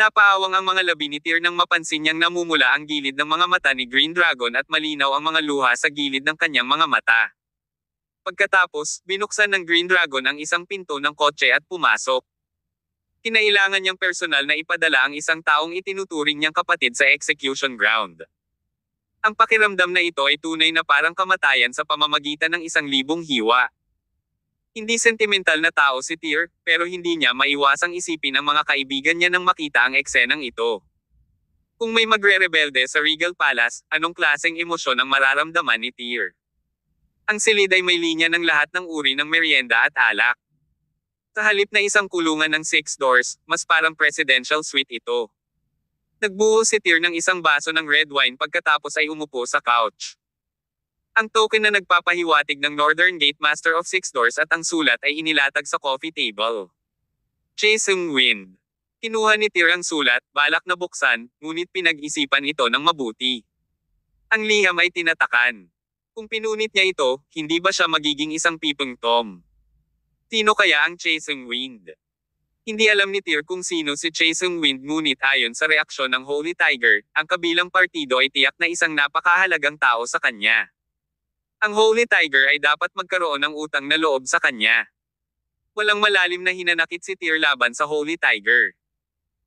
Napaawang ang mga labi ni Tyr nang mapansin niyang namumula ang gilid ng mga mata ni Green Dragon at malinaw ang mga luha sa gilid ng kanyang mga mata. Pagkatapos, binuksan ng Green Dragon ang isang pinto ng kotse at pumasok. Kinailangan niyang personal na ipadala ang isang taong itinuturing niyang kapatid sa execution ground. Ang pakiramdam na ito ay tunay na parang kamatayan sa pamamagitan ng 1,000 hiwa. Hindi sentimental na tao si Tyr, pero hindi niya maiwasang isipin ang mga kaibigan niya nang makita ang eksenang ito. Kung may magre-rebelde sa Regal Palace, anong klaseng emosyon ang mararamdaman ni Tyr? Ang silid ay may linya ng lahat ng uri ng merienda at alak. Sa halip na isang kulungan ng 6 doors, mas parang presidential suite ito. Nagbuo si Tyr ng isang baso ng red wine pagkatapos ay umupo sa couch. Ang token na nagpapahiwatig ng Northern Gate Master of 6 Doors at ang sulat ay inilatag sa coffee table. Chasing Wind. Kinuha ni Tyr ang sulat, balak na buksan, ngunit pinag-isipan ito ng mabuti. Ang liham ay tinatakan. Kung pinunit niya ito, hindi ba siya magiging isang pipong Tom? Sino kaya ang Chasing Wind? Hindi alam ni Tyr kung sino si Chasing Wind, ngunit ayon sa reaksyon ng Holy Tiger, ang kabilang partido ay tiyak na isang napakahalagang tao sa kanya. Ang Holy Tiger ay dapat magkaroon ng utang na loob sa kanya. Walang malalim na hinanakit si Tyr laban sa Holy Tiger.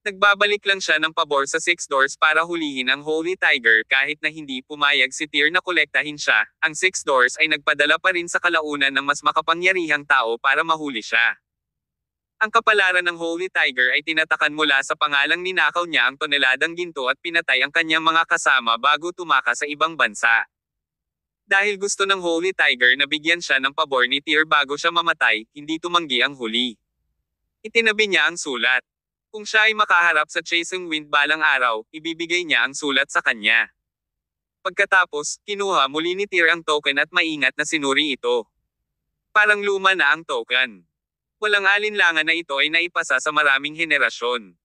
Nagbabalik lang siya ng pabor sa 6 Doors para hulihin ang Holy Tiger kahit na hindi pumayag si Tyr na kolektahin siya. Ang 6 Doors ay nagpadala pa rin sa kalaunan ng mas makapangyarihang tao para mahuli siya. Ang kapalaran ng Holy Tiger ay tinatakan mula sa pangalang ninakaw niya ang toneladang ginto at pinatay ang kanyang mga kasama bago tumakas sa ibang bansa. Dahil gusto ng Holy Tiger na bigyan siya ng pabor ni Tyr bago siya mamatay, hindi tumanggi ang huli. Itinabi niya ang sulat. Kung siya ay makaharap sa Chasing Wind balang araw, ibibigay niya ang sulat sa kanya. Pagkatapos, kinuha muli ni Tyr ang token at maingat na sinuri ito. Parang luma na ang token. Walang alinlangan na ito ay naipasa sa maraming henerasyon.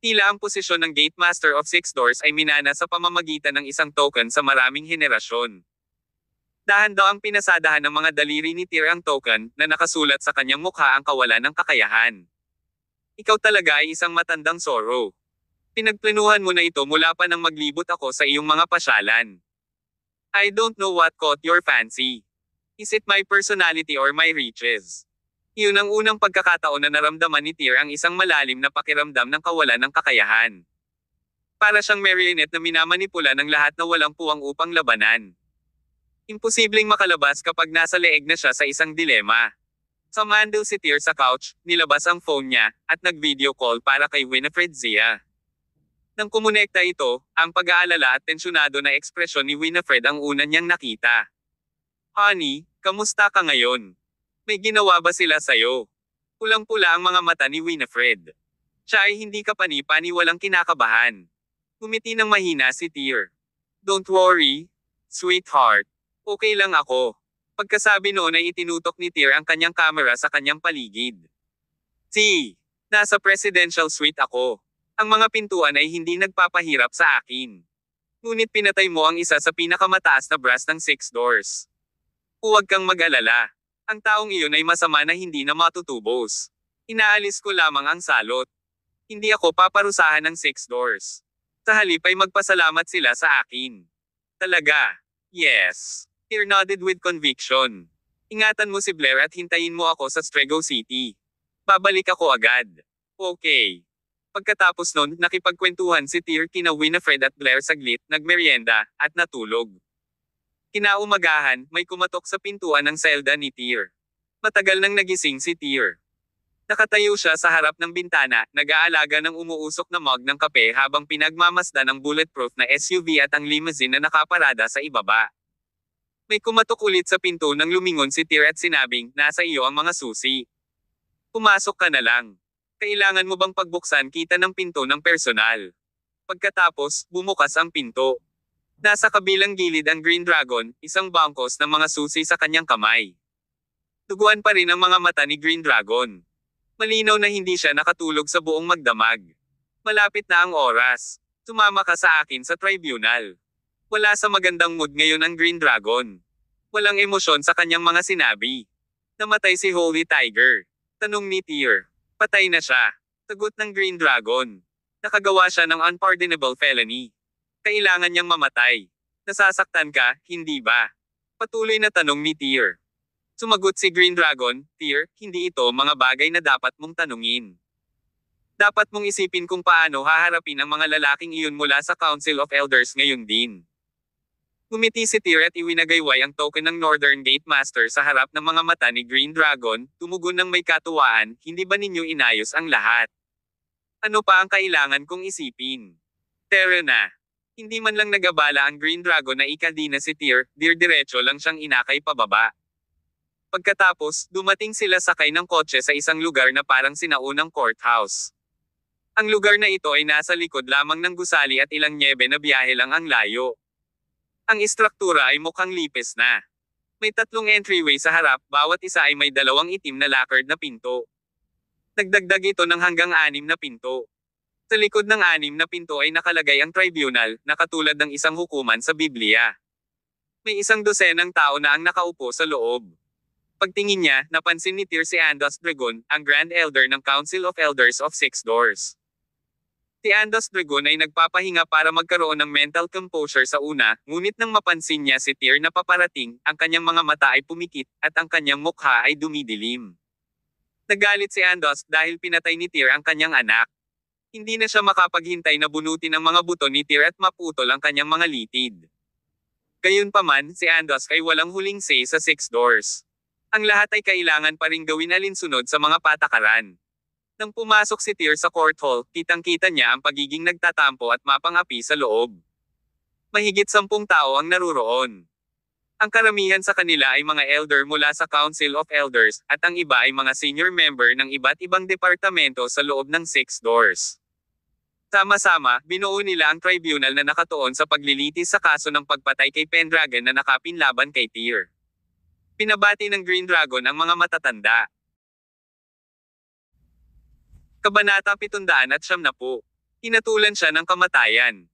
Tila ang posisyon ng Gate Master of 6 Doors ay minana sa pamamagitan ng isang token sa maraming henerasyon. Dahan-daw ang pinasadahan ng mga daliri ni Tyr ang token na nakasulat sa kanyang mukha ang kawalan ng kakayahan. Ikaw talaga ay isang matandang Zorro. Pinagplanuhan mo na ito mula pa nang maglibot ako sa iyong mga pasyalan. I don't know what caught your fancy. Is it my personality or my riches? Iyon ang unang pagkakataon na naramdaman ni Tyr ang isang malalim na pakiramdam ng kawalan ng kakayahan. Para siyang marionette na minamanipula ng lahat na walang puwang upang labanan. Imposibleng makalabas kapag nasa leeg na siya sa isang dilema. Sumandal si Tyr sa couch, nilabas ang phone niya, at nag-video call para kay Winifred Zia. Nang kumonekta ito, ang pag-aalala at tensyonado na ekspresyon ni Winifred ang una niyang nakita. Honey, kamusta ka ngayon? May ginawa ba sila sa'yo? Pulang-pula ang mga mata ni Winifred. Siya ay hindi kapani-pani, walang kinakabahan. Ngumiti ng mahina si Tyr. Don't worry, sweetheart. Okay lang ako. Pagkasabi noon ay itinutok ni Tyr ang kanyang kamera sa kanyang paligid. Nasa presidential suite ako. Ang mga pintuan ay hindi nagpapahirap sa akin. Ngunit pinatay mo ang isa sa pinakamataas na brass ng 6 Doors. Huwag kang mag-alala. Ang taong iyon ay masama na hindi na matutubos. Inaalis ko lamang ang salot. Hindi ako paparusahan ng 6 Doors. Sa halip ay magpasalamat sila sa akin. Talaga? Yes. Tyr nodded with conviction. Ingatan mo si Blair at hintayin mo ako sa Strego City. Babalik ako agad. Okay. Pagkatapos nun, nakipagkwentuhan si Tyr kina Winifred at Blair saglit, nagmeryenda, at natulog. Kinaumagahan, may kumatok sa pintuan ng selda ni Tyr. Matagal nang nagising si Tyr. Nakatayo siya sa harap ng bintana, nag-aalaga ng umuusok na mug ng kape habang pinagmamasdan ang bulletproof na SUV at ang limousine na nakaparada sa ibaba. May kumatok ulit sa pinto nang lumingon si Tyr at sinabing, nasa iyo ang mga susi. Pumasok ka na lang. Kailangan mo bang pagbuksan kita ng pinto ng personal? Pagkatapos, bumukas ang pinto. Nasa kabilang gilid ang Green Dragon, isang bangkos ng mga susi sa kanyang kamay. Duguan pa rin ang mga mata ni Green Dragon. Malinaw na hindi siya nakatulog sa buong magdamag. Malapit na ang oras. Sumama ka sa akin sa tribunal. Wala sa magandang mood ngayon ang Green Dragon. Walang emosyon sa kanyang mga sinabi. Namatay si Holy Tiger. Tanong ni Tyr. Patay na siya. Sagot ng Green Dragon. Nakagawa siya ng unpardonable felony. Kailangan niyang mamatay. Nasasaktan ka, hindi ba? Patuloy na tanong ni Tyr. Sumagot si Green Dragon, Tyr, hindi ito mga bagay na dapat mong tanungin. Dapat mong isipin kung paano haharapin ang mga lalaking iyon mula sa Council of Elders ngayon din. Ngumiti si Tyr at iwinagayway ang token ng Northern Gate Master sa harap ng mga mata ni Green Dragon, tumugon ng may katuwaan, hindi ba ninyo inayos ang lahat? Ano pa ang kailangan kong isipin? Terra na. Hindi man lang nagabala ang Green Dragon na ikadi na si Tyr, diretso lang siyang inakay pababa. Pagkatapos, dumating sila sakay ng kotse sa isang lugar na parang sinaunang courthouse. Ang lugar na ito ay nasa likod lamang ng gusali at ilang nyebe na biyahe lang ang layo. Ang istruktura ay mukhang lipis na. May 3 entryway sa harap, bawat isa ay may 2 itim na lacquered na pinto. Nagdagdag ito ng hanggang 6 na pinto. Sa likod ng 6 na pinto ay nakalagay ang tribunal, na katulad ng isang hukuman sa Biblia. May 100 tao na ang nakaupo sa loob. Pagtingin niya, napansin ni Tyr si Andos Dragon, ang Grand Elder ng Council of Elders of Six Doors. Si Andos Dragon ay nagpapahinga para magkaroon ng mental composure sa una, ngunit nang mapansin niya si Tyr na paparating, ang kanyang mga mata ay pumikit, at ang kanyang mukha ay dumidilim. Nagalit si Andos dahil pinatay ni Tyr ang kanyang anak. Hindi na siya makapaghintay na bunutin ang mga buto ni Tyr at maputol ang kanyang mga litid. Gayunpaman, si Andos ay walang huling say sa Six Doors. Ang lahat ay kailangan pa ring gawin alinsunod sa mga patakaran. Nang pumasok si Tyr sa court hall, kitang-kita niya ang pagiging nagtatampo at mapang-api sa loob. Mahigit 10 tao ang naruroon. Ang karamihan sa kanila ay mga elder mula sa Council of Elders, at ang iba ay mga senior member ng iba't ibang departamento sa loob ng Six Doors. Sama-sama, binuo nila ang tribunal na nakatuon sa paglilitis sa kaso ng pagpatay kay Pendragon na nakapinlaban kay Tyr. Pinabati ng Green Dragon ang mga matatanda. Kabanata 770. Hinatulan siya ng kamatayan.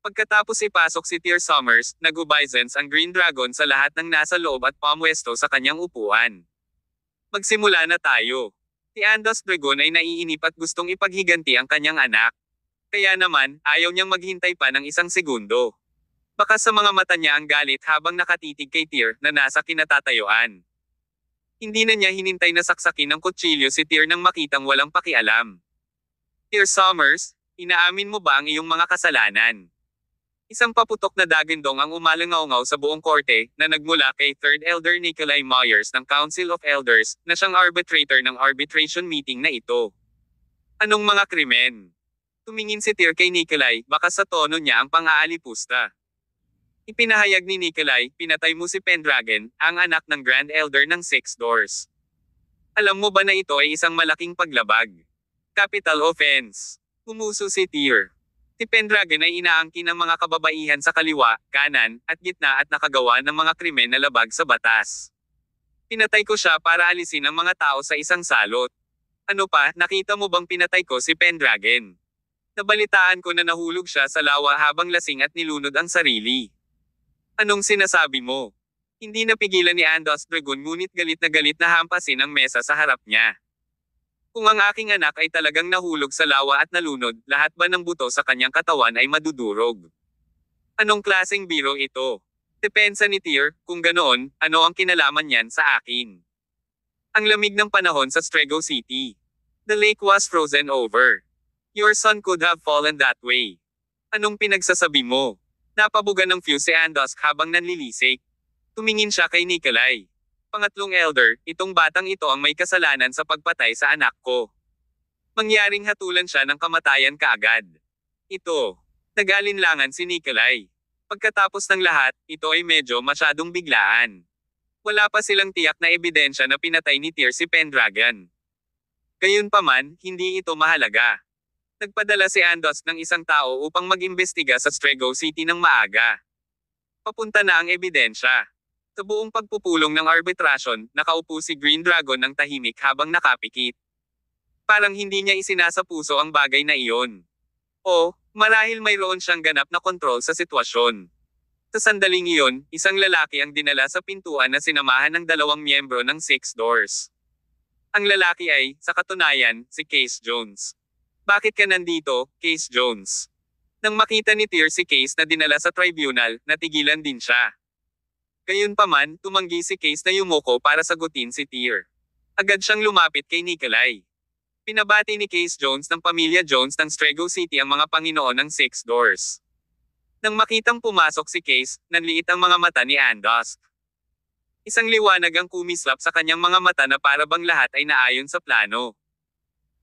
Pagkatapos ipasok si Tyr Summers, nag-obeisance ang Green Dragon sa lahat ng nasa loob at pamwesto sa kanyang upuan. Magsimula na tayo. Si Andos Dragon ay naiinip at gustong ipaghiganti ang kanyang anak. Kaya naman, ayaw niyang maghintay pa ng 1 segundo. Baka sa mga mata niya ang galit habang nakatitig kay Tyr na nasa kinatatayuan. Hindi na niya hinintay na saksakin ng kutsilyo si Tyr nang makitang walang pakialam. Tyr Summers, inaamin mo ba ang iyong mga kasalanan? Isang paputok na dagandong ang umalangaw sa buong korte, na nagmula kay Third Elder Nikolai Myers ng Council of Elders, na siyang arbitrator ng arbitration meeting na ito. Anong mga krimen? Tumingin si Tyr kay Nikolai, baka sa tono niya ang pang-aalipusta. Ipinahayag ni Nikolai, pinatay mo si Pendragon, ang anak ng Grand Elder ng Six Doors. Alam mo ba na ito ay isang malaking paglabag? Capital offense. Umuso si Tyr. Si Pendragon ay inaangkin ng mga kababaihan sa kaliwa, kanan, at gitna at nakagawa ng mga krimen na labag sa batas. Pinatay ko siya para alisin ang mga tao sa isang salot. Ano pa, nakita mo bang pinatay ko si Pendragon? Nabalitaan ko na nahulog siya sa lawa habang lasing at nilunod ang sarili. Anong sinasabi mo? Hindi napigilan ni Andos Dragon ngunit galit na hampasin ang mesa sa harap niya. Kung ang aking anak ay talagang nahulog sa lawa at nalunod, lahat ba ng buto sa kanyang katawan ay madudurog? Anong klaseng biro ito? Depensa ni Tyr, kung ganoon, ano ang kinalaman niyan sa akin? Ang lamig ng panahon sa Strego City. The lake was frozen over. Your son could have fallen that way. Anong pinagsasabi mo? Napabugan ng fuse si Andos habang nanlilisik. Tumingin siya kay Nikolai. Pangatlong elder, itong batang ito ang may kasalanan sa pagpatay sa anak ko. Mangyaring hatulan siya ng kamatayan kaagad. Ito. Nag-alinlangan si Nikolai. Pagkatapos ng lahat, ito ay medyo masyadong biglaan. Wala pa silang tiyak na ebidensya na pinatay ni Tyr si Pendragon. Gayunpaman, hindi ito mahalaga. Nagpadala si Andos ng isang tao upang mag-imbestiga sa Strego City ng maaga. Papunta na ang ebidensya. Sa buong pagpupulong ng arbitrasyon, nakaupo si Green Dragon ng tahimik habang nakapikit. Parang hindi niya isinasapuso ang bagay na iyon. O, marahil mayroon siyang ganap na kontrol sa sitwasyon. Sa sandaling iyon, isang lalaki ang dinala sa pintuan na sinamahan ng 2 miyembro ng Six Doors. Ang lalaki ay, sa katunayan, si Case Jones. Bakit ka nandito, Case Jones? Nang makita ni Tyr si Case na dinala sa tribunal, natigilan din siya. Gayunpaman, tumanggi si Case na yumuko para sagutin si Tyr. Agad siyang lumapit kay Nikolai. Pinabati ni Case Jones ng pamilya Jones ng Strego City ang mga Panginoon ng Six Doors. Nang makitang pumasok si Case, nanliit ang mga mata ni Andos. Isang liwanag ang kumislap sa kanyang mga mata na para bang lahat ay naayon sa plano.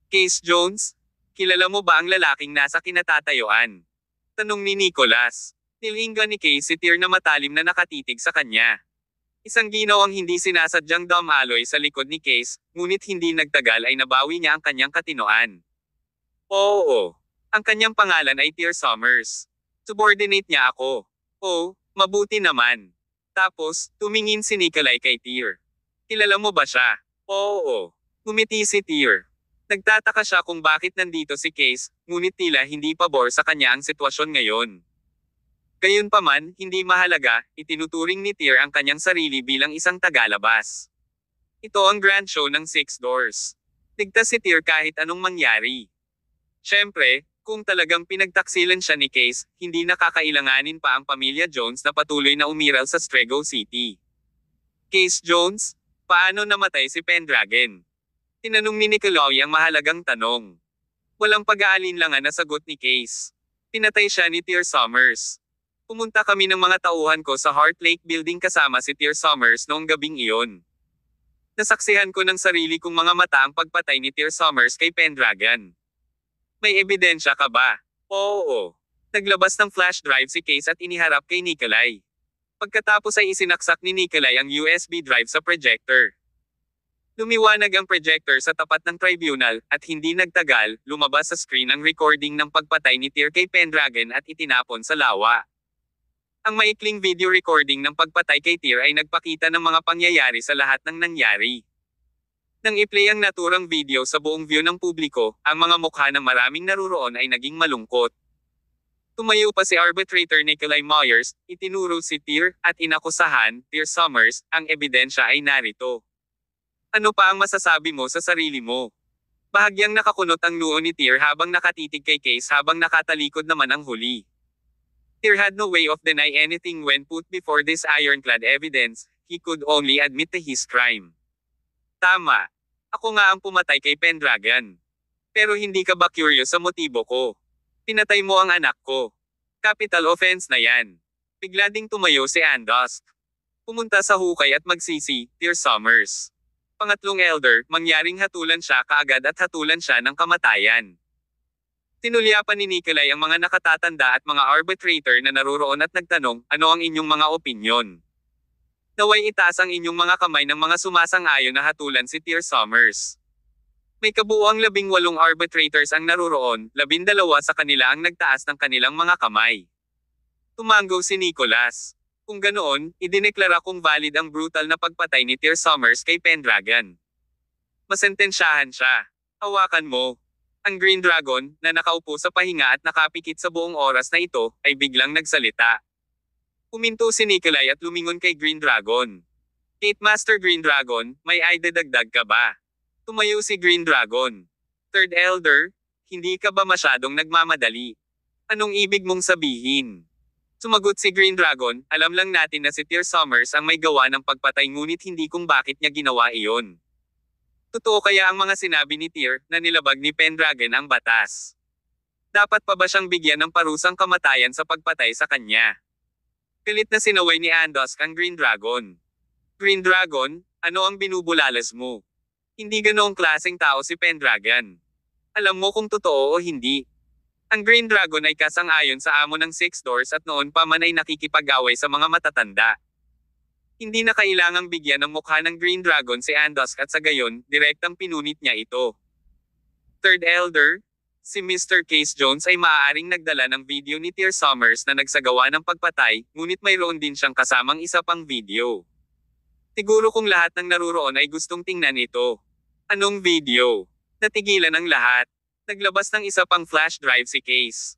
Case Jones? Kilala mo ba ang lalaking nasa kinatatayuan? Tanong ni Nicholas. Nilinggan ni Case si Tyr na matalim na nakatitig sa kanya. Isang ginawang hindi sinasadyang dumaloy sa likod ni Case, ngunit hindi nagtagal ay nabawi niya ang kanyang katinoan. Oo. Ang kanyang pangalan ay Tyr Summers. Subordinate niya ako. Oh, mabuti naman. Tapos, tumingin si Nikolai kay Tyr. Kilala mo ba siya? Oo. Ngumiti si Tyr. Nagtataka siya kung bakit nandito si Case, ngunit tila hindi pabor sa kanya ang sitwasyon ngayon. Gayunpaman, hindi mahalaga, itinuturing ni Tyr ang kanyang sarili bilang isang tagalabas. Ito ang grand show ng Six Doors. Ligtas si Tyr kahit anong mangyari. Siyempre, kung talagang pinagtaksilan siya ni Case, hindi nakakailanganin pa ang pamilya Jones na patuloy na umiral sa Strego City. Case Jones? Paano namatay si Pendragon? Tinanong ni Nikolai ang mahalagang tanong. Walang pag-aalinlangan na sagot ni Case. Pinatay siya ni Tyr Summers. Pumunta kami ng mga tauhan ko sa Heart Lake Building kasama si Tyr Summers noong gabing iyon. Nasaksihan ko ng sarili kong mga mata ang pagpatay ni Tyr Summers kay Pendragon. May ebidensya ka ba? Oo. Naglabas ng flash drive si Case at iniharap kay Nikolai. Pagkatapos ay isinaksak ni Nikolai ang USB drive sa projector. Lumiwanag ang projector sa tapat ng tribunal, at hindi nagtagal, lumabas sa screen ang recording ng pagpatay ni Tyr kay Pendragon at itinapon sa lawa. Ang maikling video recording ng pagpatay kay Tyr ay nagpakita ng mga pangyayari sa lahat ng nangyari. Nang i-play ang naturang video sa buong view ng publiko, ang mga mukha ng maraming naruroon ay naging malungkot. Tumayo pa si arbitrator Nikolai Myers, itinuro si Tyr, at inakusahan, Tyr Summers, ang ebidensya ay narito. Ano pa ang masasabi mo sa sarili mo? Bahagyang nakakunot ang noo ni Tyr habang nakatitig kay Case habang nakatalikod naman ang huli. Tyr had no way of deny anything when put before this ironclad evidence, he could only admit to his crime. Tama. Ako nga ang pumatay kay Pendragon. Pero hindi ka ba curious sa motibo ko? Pinatay mo ang anak ko. Capital offense na yan. Bigla ding tumayo si Andusk. Pumunta sa hukay at magsisi, Tyr Summers. Pangatlong elder, mangyaring hatulan siya kaagad at hatulan siya ng kamatayan. Tinulyapan ni Nikolai ang mga nakatatanda at mga arbitrator na naruroon at nagtanong, ano ang inyong mga opinyon? Naway itaas ang inyong mga kamay ng mga sumasang-ayon na hatulan si Tyr Summers. May kabuuang 18 arbitrators ang naruroon, 12 sa kanila ang nagtaas ng kanilang mga kamay. Tumanggo si Nicholas. Kung ganoon, idineklara kung valid ang brutal na pagpatay ni Tyr Summers kay Pendragon. Masentensyahan siya. Hawakan mo. Ang Green Dragon, na nakaupo sa pahinga at nakapikit sa buong oras na ito, ay biglang nagsalita. Huminto si Nikolai at lumingon kay Green Dragon. Kate Master Green Dragon, may idadagdag ka ba? Tumayo si Green Dragon. Third Elder, hindi ka ba masyadong nagmamadali? Anong ibig mong sabihin? Sumagot si Green Dragon, alam lang natin na si Tyr Summers ang may gawa ng pagpatay ngunit hindi kung bakit niya ginawa iyon. Totoo kaya ang mga sinabi ni Tyr, na nilabag ni Pendragon ang batas? Dapat pa ba siyang bigyan ng parusang kamatayan sa pagpatay sa kanya? Pilit na sinaway ni Andusk ang Green Dragon. Green Dragon, ano ang binubulalas mo? Hindi ganoong klaseng tao si Pendragon. Alam mo kung totoo o hindi. Ang Green Dragon ay kasang-ayon sa amo ng Six Doors at noon pa man ay nakikipag-away sa mga matatanda. Hindi na kailangang bigyan ng mukha ng Green Dragon si Andusk at sa gayon, direktang pinunit niya ito. Third Elder, si Mr. Case Jones ay maaaring nagdala ng video ni Tyr Summers na nagsagawa ng pagpatay, ngunit mayroon din siyang kasamang isa pang video. Siguro kung lahat ng naruroon ay gustong tingnan ito. Anong video? Natigilan ang lahat. Naglabas ng isa pang flash drive si Case.